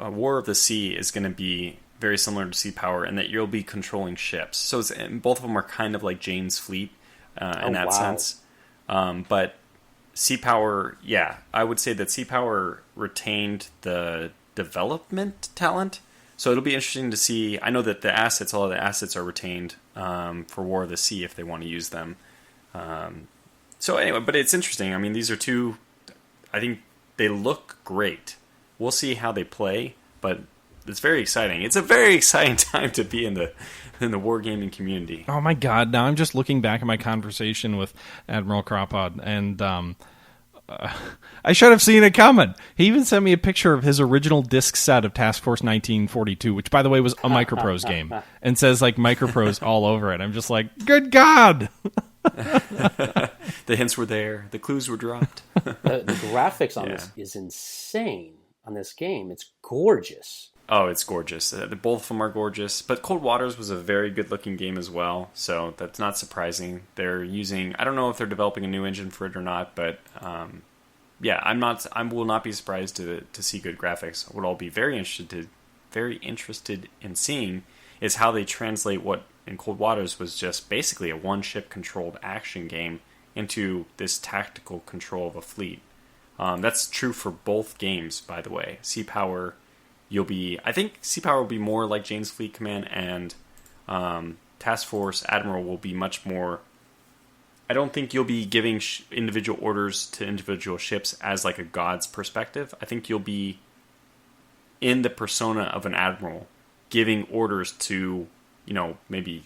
War of the Sea is going to be very similar to Sea Power, in that you'll be controlling ships. So both of them are kind of like Jane's Fleet in that sense, but Sea Power, yeah, I would say that Sea Power retained the development talent, so it'll be interesting to see. I know that all of the assets are retained for War of the Sea if they want to use them. So anyway, but it's interesting. I mean, these are 2, I think they look great. We'll see how they play, but it's very exciting. It's a very exciting time to be in the wargaming community. Oh my god, now I'm just looking back at my conversation with Admiral Krapod, and I should have seen it coming. He even sent me a picture of his original disc set of Task Force 1942, which by the way was a Microprose game, and says like Microprose all over it. I'm just like, good god! The hints were there. The clues were dropped. The graphics on this is insane on this game. It's gorgeous. Oh, it's gorgeous. Both of them are gorgeous. But Cold Waters was a very good-looking game as well, so that's not surprising. They're using... I don't know if they're developing a new engine for it or not, but yeah, I will not be surprised to see good graphics. What I'll be very interested in seeing is how they translate what in Cold Waters was just basically a one-ship controlled action game into this tactical control of a fleet. That's true for both games, by the way. Sea Power... I think Sea Power will be more like Jane's Fleet Command, and Task Force Admiral will be much more... I don't think you'll be giving individual orders to individual ships as like a god's perspective. I think you'll be in the persona of an admiral, giving orders to, maybe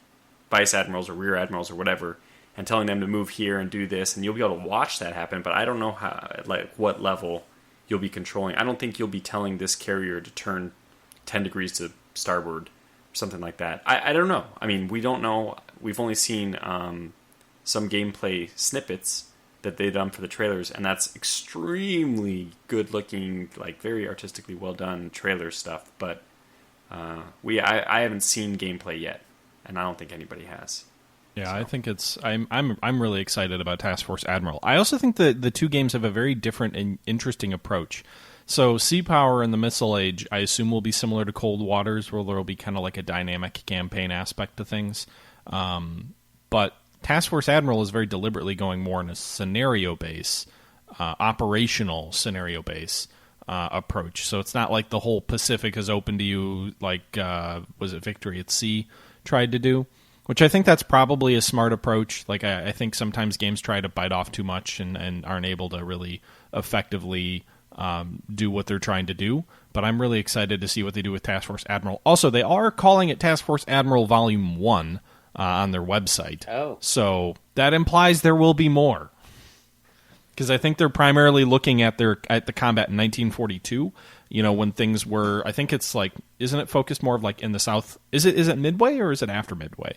vice admirals or rear admirals or whatever, and telling them to move here and do this, and you'll be able to watch that happen, but I don't know what level you'll be controlling. I don't think you'll be telling this carrier to turn 10 degrees to starboard or something like that. I don't know. I mean, we don't know. We've only seen some gameplay snippets that they've done for the trailers, and that's extremely good looking, like very artistically well done trailer stuff, but I haven't seen gameplay yet, and I don't think anybody has. Yeah, So. I think I'm really excited about Task Force Admiral. I also think that the two games have a very different and interesting approach. So Sea Power and the Missile Age, I assume, will be similar to Cold Waters, where there will be kind of like a dynamic campaign aspect to things. But Task Force Admiral is very deliberately going more in a scenario base, operational scenario base approach. So it's not like the whole Pacific is open to you, like was it Victory at Sea tried to do. Which I think that's probably a smart approach. Like I think sometimes games try to bite off too much and aren't able to really effectively do what they're trying to do. But I'm really excited to see what they do with Task Force Admiral. Also, they are calling it Task Force Admiral Volume 1 on their website. Oh. So that implies there will be more. Because I think they're primarily looking at the combat in 1942. When things were, I think it's like, isn't it focused more of like in the South? Is it Midway or is it after Midway?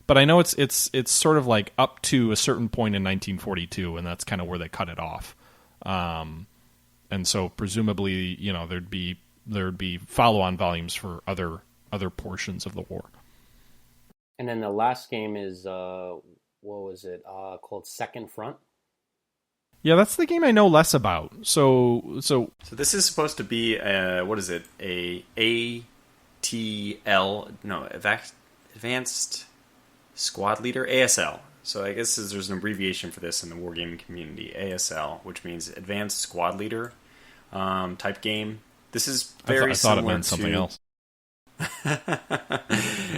But I know it's sort of like up to a certain point in 1942, and that's kind of where they cut it off. And so presumably, there'd be follow-on volumes for other portions of the war. And then the last game is what was it called? Second Front. Yeah, that's the game I know less about. So this is supposed to be what is it? Advanced Squad Leader, ASL. So I guess there's an abbreviation for this in the wargaming community, ASL, which means Advanced Squad Leader type game. This is very I thought similar it meant something else.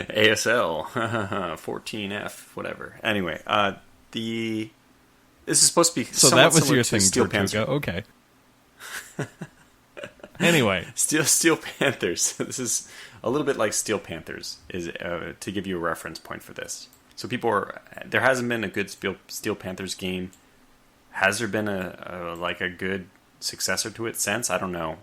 ASL 14F whatever. Anyway, this is supposed to be so that was your thing, Steel Tortuga. Panther. Okay. Anyway, Steel Panthers. This is a little bit like Steel Panthers, is to give you a reference point for this. So there hasn't been a good Steel Panthers game. Has there been a good successor to it since? I don't know.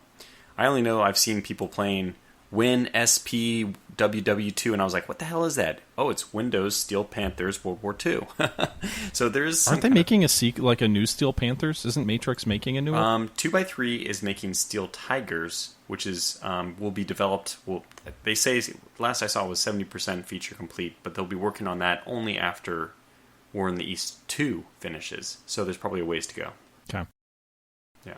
I only know I've seen people playing Win SP WW2, and I was like, what the hell is that? Oh, it's Windows Steel Panthers World War II. So there's aren't they making a new Steel Panthers? Isn't Matrix making a new one? 2x3 is making Steel Tigers, which is will be developed. Well, they say last I saw was 70% feature complete, but they'll be working on that only after War in the East 2 finishes. So there's probably a ways to go. Okay. Yeah.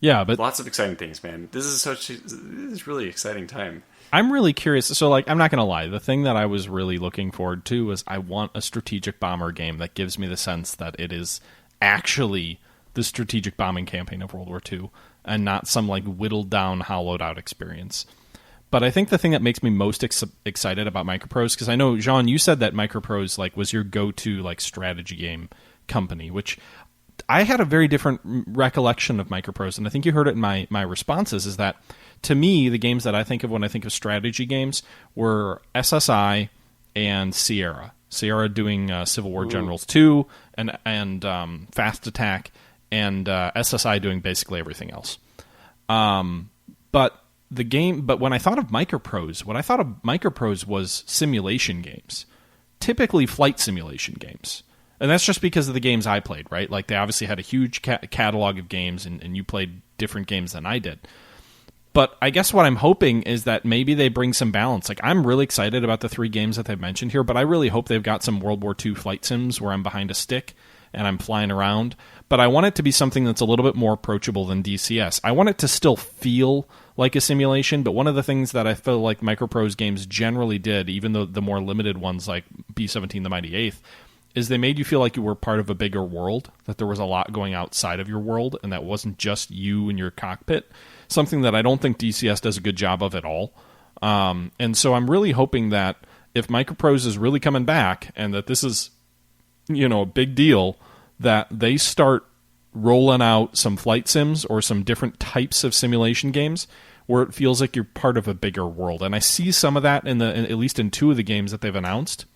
Yeah, but lots of exciting things, man. This is really exciting time. I'm really curious. So, I'm not going to lie. The thing that I was really looking forward to is I want a strategic bomber game that gives me the sense that it is actually the strategic bombing campaign of World War II and not some, whittled down, hollowed out experience. But I think the thing that makes me most excited about Microprose, because I know, Jean, you said that Microprose, was your go-to, strategy game company, which I had a very different recollection of Microprose, and I think you heard it in my responses, is that, to me, the games that I think of when I think of strategy games were SSI and Sierra. Sierra doing Civil War Generals 2 and Fast Attack, and SSI doing basically everything else. But when I thought of Microprose, what I thought of Microprose was simulation games, typically flight simulation games. And that's just because of the games I played, right? They obviously had a huge catalog of games, and you played different games than I did. But I guess what I'm hoping is that maybe they bring some balance. Like, I'm really excited about the 3 games that they've mentioned here, but I really hope they've got some World War II flight sims where I'm behind a stick and I'm flying around. But I want it to be something that's a little bit more approachable than DCS. I want it to still feel like a simulation, but one of the things that I feel like Microprose games generally did, even though the more limited ones like B-17 The Mighty Eighth, is they made you feel like you were part of a bigger world, that there was a lot going outside of your world, and that wasn't just you and your cockpit. Something that I don't think DCS does a good job of at all. And so I'm really hoping that if Microprose is really coming back and that this is, a big deal, that they start rolling out some flight sims or some different types of simulation games where it feels like you're part of a bigger world. And I see some of that at least in 2 of the games that they've announced,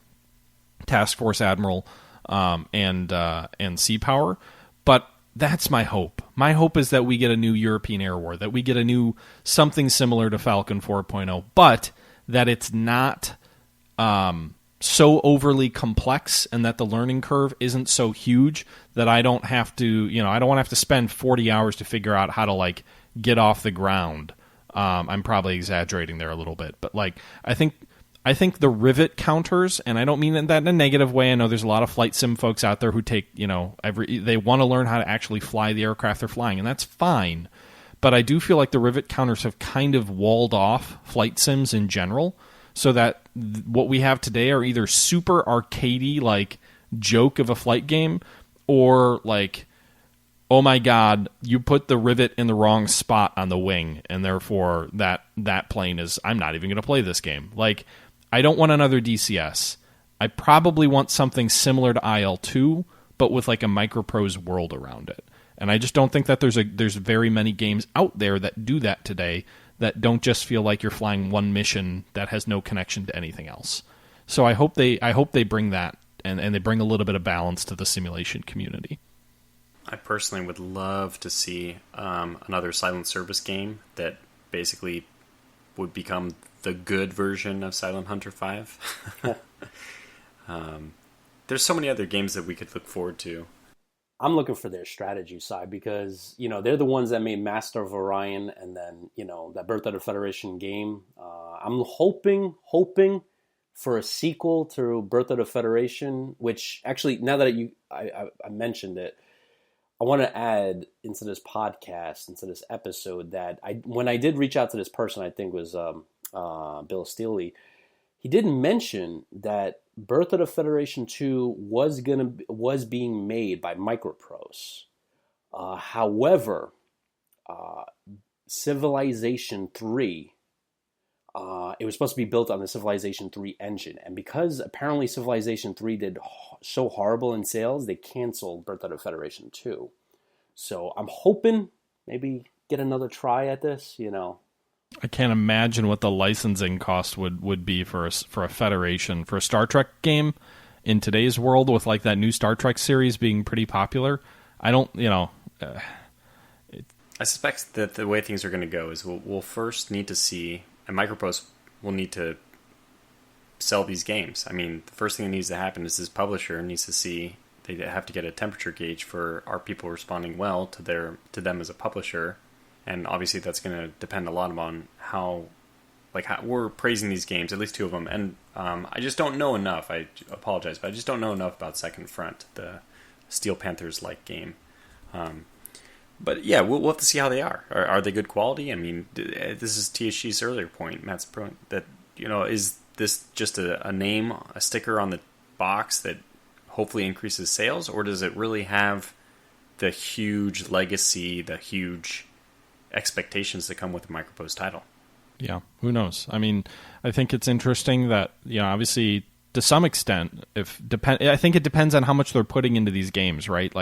Task Force Admiral and Sea Power. But that's my hope. My hope is that we get a new European Air War, that we get a new something similar to Falcon 4.0, but that it's not so overly complex and that the learning curve isn't so huge that I don't have to, I don't want to have to spend 40 hours to figure out how to get off the ground. I'm probably exaggerating there a little bit, but I think the rivet counters, and I don't mean that in a negative way. I know there's a lot of flight sim folks out there who take, they want to learn how to actually fly the aircraft they're flying, and that's fine. But I do feel like the rivet counters have kind of walled off flight sims in general, so that what we have today are either super arcadey, joke of a flight game, or oh my god, you put the rivet in the wrong spot on the wing, and therefore that plane is, I'm not even going to play this game. I don't want another DCS. I probably want something similar to IL-2, but with a Microprose world around it. And I just don't think that there's very many games out there that do that today, that don't just feel like you're flying one mission that has no connection to anything else. So I hope they bring that, and they bring a little bit of balance to the simulation community. I personally would love to see another Silent Service game that basically would become the good version of Silent Hunter 5. There's so many other games that we could look forward to. I'm looking for their strategy side because, they're the ones that made Master of Orion and then, that Birth of the Federation game. I'm hoping for a sequel to Birth of the Federation, which actually, now that I mentioned it, I want to add into this podcast, into this episode, that when I did reach out to this person, I think was Bill Steely, he did mention that Birth of the Federation 2 was being made by Microprose. However, Civilization 3, it was supposed to be built on the Civilization 3 engine. And because apparently Civilization 3 did so horrible in sales, they canceled Birth of the Federation 2. So I'm hoping maybe get another try at this, I can't imagine what the licensing cost would be for a Federation, for a Star Trek game in today's world, with that new Star Trek series being pretty popular. I don't, I suspect that the way things are going to go is we'll first need to see, and Microprose will need to sell these games. I mean, the first thing that needs to happen is this publisher needs to see, they have to get a temperature gauge for, are people responding well to them as a publisher. And obviously that's going to depend a lot on how we're praising these games, at least 2 of them. And I just don't know enough. I apologize, but I just don't know enough about Second Front, the Steel Panthers-like game. But yeah, we'll have to see how they are. Are they good quality? I mean, this is THG's earlier point, Matt's point, that, is this just a name, a sticker on the box that hopefully increases sales? Or does it really have the huge legacy, the huge expectations that come with the Microprose title? Yeah, who knows? I mean, I think it's interesting that, obviously, to some extent, I think it depends on how much they're putting into these games, right?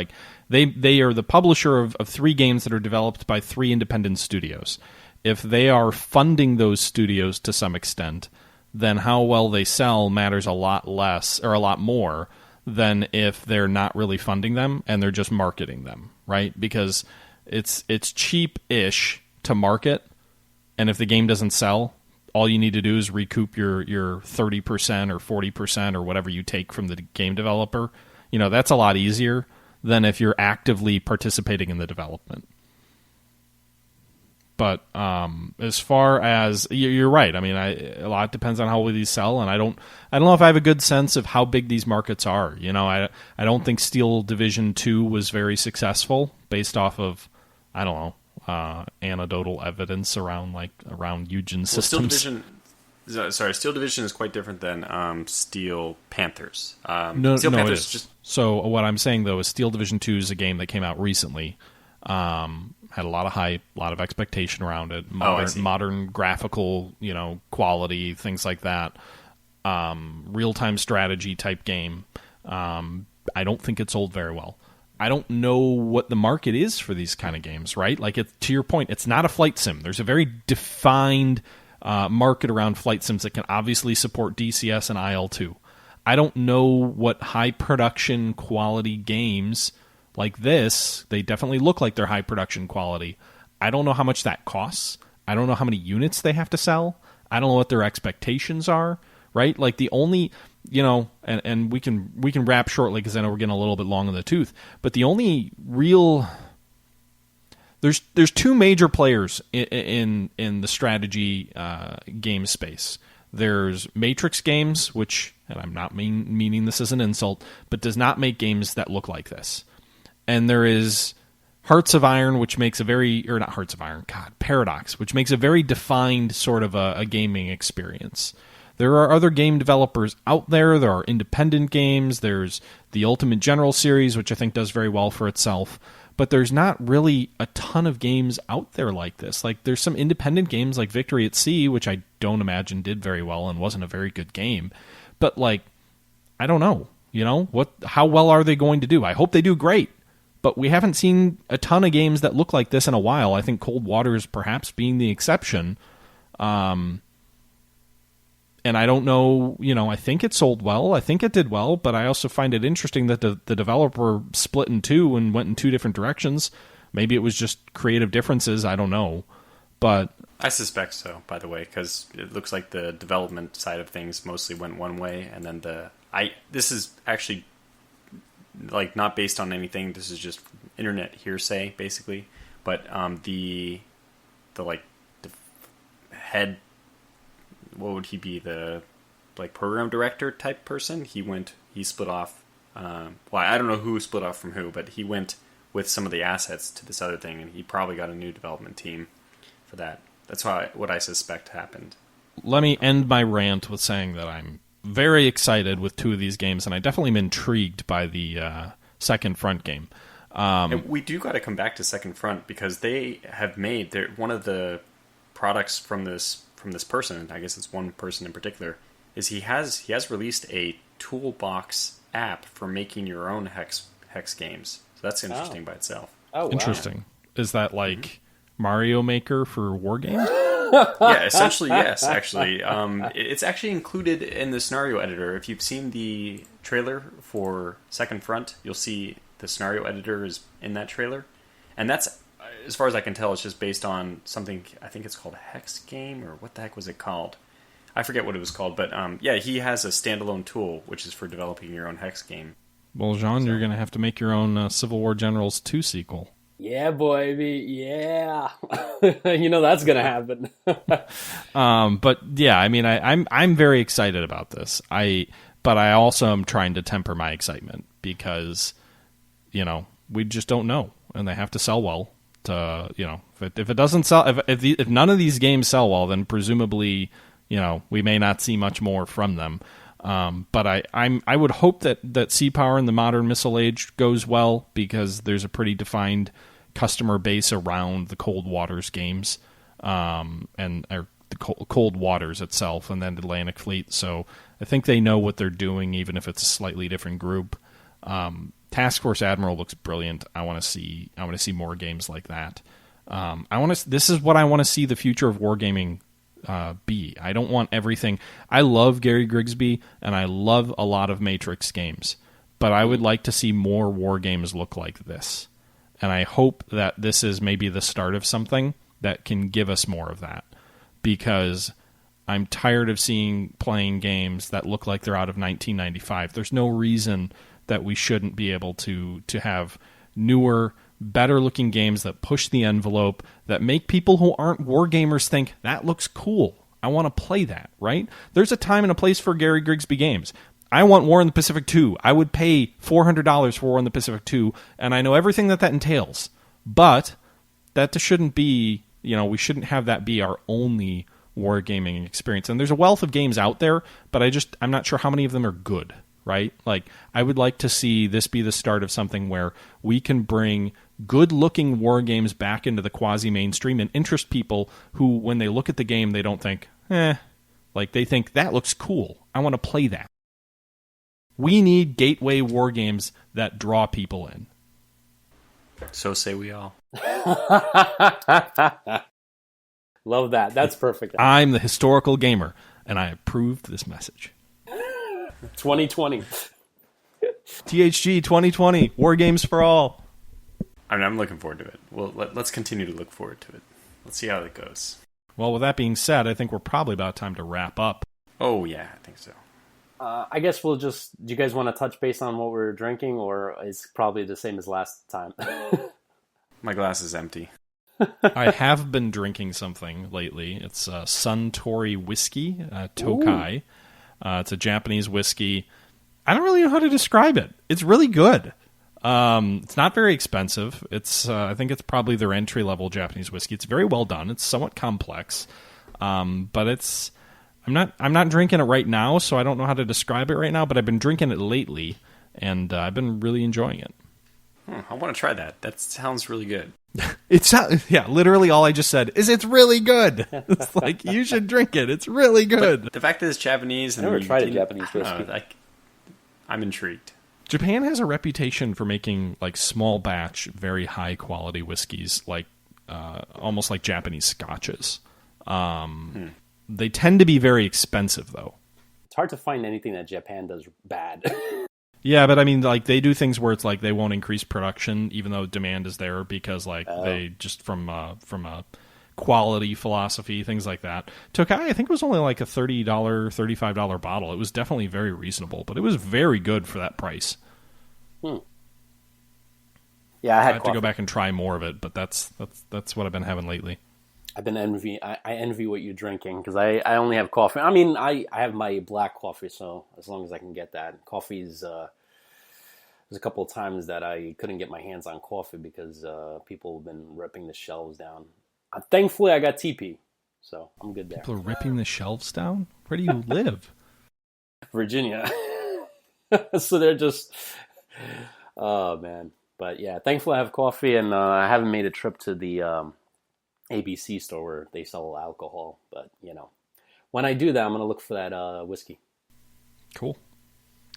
They are the publisher of 3 games that are developed by 3 independent studios. If they are funding those studios to some extent, then how well they sell matters a lot less, or a lot more, than if they're not really funding them and they're just marketing them, right? Because it's cheap-ish to market, and if the game doesn't sell, all you need to do is recoup your 30% or 40% or whatever you take from the game developer. That's a lot easier than if you're actively participating in the development. But as far as you're right, I mean, a lot depends on how well these sell, and I don't know if I have a good sense of how big these markets are. I don't think Steel Division 2 was very successful based off of, I don't know, anecdotal evidence around Eugen systems. Steel Division is quite different than Steel Panthers. Steel Panthers it is. So what I'm saying though is Steel Division 2 is a game that came out recently. Had a lot of hype, a lot of expectation around it. Modern graphical, quality, things like that. Real-time strategy type game. I don't think it sold very well. I don't know what the market is for these kind of games, right? Like, to your point, it's not a flight sim. There's a very defined market around flight sims that can obviously support DCS and IL2. I don't know what high production quality games like this, they definitely look like they're high production quality. I don't know how much that costs. I don't know how many units they have to sell. I don't know what their expectations are, right? Like the only, and we can wrap shortly because I know we're getting a little bit long in the tooth, but the only real, there's two major players in the strategy game space. There's Matrix Games, which, and I'm not meaning this as an insult, but does not make games that look like this. And there is Hearts of Iron, which makes Paradox, which makes a very defined sort of a gaming experience. There are other game developers out there. There are independent games. There's the Ultimate General series, which I think does very well for itself. But there's not really a ton of games out there like this. Like, there's some independent games like Victory at Sea, which I don't imagine did very well and wasn't a very good game. But, like, I don't know. How well are they going to do? I hope they do great. But we haven't seen a ton of games that look like this in a while. I think Cold Waters perhaps being the exception. And I don't know, I think it sold well. I think it did well, but I also find it interesting that the developer split in two and went in two different directions. Maybe it was just creative differences. I don't know. But I suspect so, by the way, because it looks like the development side of things mostly went one way, and then this is actually like not based on anything. This is just internet hearsay, basically. But the head, what would he be, the program director type person? He split off. I don't know who split off from who, but he went with some of the assets to this other thing, and he probably got a new development team for that. That's what I suspect happened. Let me end my rant with saying that I'm very excited with two of these games, and I definitely am intrigued by the Second Front game. And we do got to come back to Second Front because they have made one of the products from this person. I guess it's one person in particular. Is he has released a toolbox app for making your own hex games. So that's interesting by itself. Oh, wow. Interesting. Is that like Mario Maker for WarGames? Yeah, essentially, yes, actually. It's actually included in the scenario editor. If you've seen the trailer for Second Front, you'll see the scenario editor is in that trailer. And that's, as far as I can tell, it's just based on something, I think it's called Hex Game, or what the heck was it called? I forget what it was called, but yeah, he has a standalone tool, which is for developing your own Hex game. Well, Jean, you're going to have to make your own Civil War Generals 2 sequel. Yeah, boy, yeah. That's gonna happen. But yeah, I mean, I'm very excited about this. But I also am trying to temper my excitement because, we just don't know, and they have to sell well. If it doesn't sell, if none of these games sell well, then presumably, we may not see much more from them. But I would hope that Sea Power in the modern missile age goes well because there's a pretty defined customer base around the Cold Waters games, and the Cold Waters itself, and then Atlantic Fleet. So I think they know what they're doing, even if it's a slightly different group. Task Force Admiral looks brilliant. I want to see more games like that. This is what I want to see the future of wargaming be. I don't want everything. I love Gary Grigsby, and I love a lot of Matrix games, but I would like to see more war games look like this. And I hope that this is maybe the start of something that can give us more of that, because I'm tired of playing games that look like they're out of 1995. There's no reason that we shouldn't be able to have newer, better-looking games that push the envelope, that make people who aren't wargamers think, that looks cool. I want to play that, right? There's a time and a place for Gary Grigsby games. I want War in the Pacific 2. I would pay $400 for War in the Pacific 2, and I know everything that entails. But that shouldn't be, we shouldn't have that be our only wargaming experience. And there's a wealth of games out there, but I'm not sure how many of them are good, right? Like, I would like to see this be the start of something where we can bring good-looking war games back into the quasi-mainstream and interest people who, when they look at the game, they don't think, like they think, that looks cool. I want to play that. We need gateway war games that draw people in. So say we all. Love that. That's perfect. I'm the historical gamer, and I approved this message. 2020. THG 2020, War Games for All. I'm looking forward to it. Well, let's continue to look forward to it. Let's see how it goes. Well, with that being said, I think we're probably about time to wrap up. Oh, yeah, I think so. I guess do you guys want to touch base on what we're drinking, or is probably the same as last time? My glass is empty. I have been drinking something lately. It's Suntory whiskey, Tokai. It's a Japanese whiskey. I don't really know how to describe it. It's really good. It's not very expensive. I think it's probably their entry-level Japanese whiskey. It's very well done. It's somewhat complex, but I'm not drinking it right now, so I don't know how to describe it right now, but I've been drinking it lately, and I've been really enjoying it. I want to try that. That sounds really good. Literally all I just said is it's really good. It's like, you should drink it. It's really good. But the fact that it's Japanese... I never tried a Japanese whiskey. I'm intrigued. Japan has a reputation for making like small batch, very high quality whiskeys, like almost like Japanese scotches. They tend to be very expensive, though. It's hard to find anything that Japan does bad. Yeah, but I mean, like, they do things where it's like they won't increase production even though demand is there because, like, they just from a quality philosophy, things like that. Tokai, I think, was only like a $30, $35 bottle. It was definitely very reasonable, but it was very good for that price. Yeah, I have to go back and try more of it, but that's what I've been having lately. I've been I envy what you're drinking because I only have coffee. I mean, I have my black coffee, so as long as I can get that. Coffee's there's a couple of times that I couldn't get my hands on coffee because people have been ripping the shelves down. Thankfully, I got TP, so I'm good there. People are ripping the shelves down? Where do you live? Virginia. So they're just... Oh, man. But yeah, thankfully I have coffee, and I haven't made a trip to the ABC store where they sell alcohol. But, when I do that, I'm going to look for that whiskey. Cool.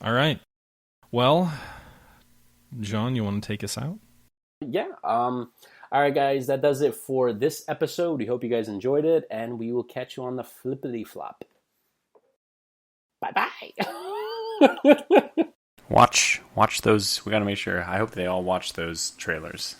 All right. Well, John, you want to take us out? Yeah. All right, guys, that does it for this episode. We hope you guys enjoyed it, and we will catch you on the flippity flop. Bye-bye. Watch those. We got to make sure. I hope they all watch those trailers.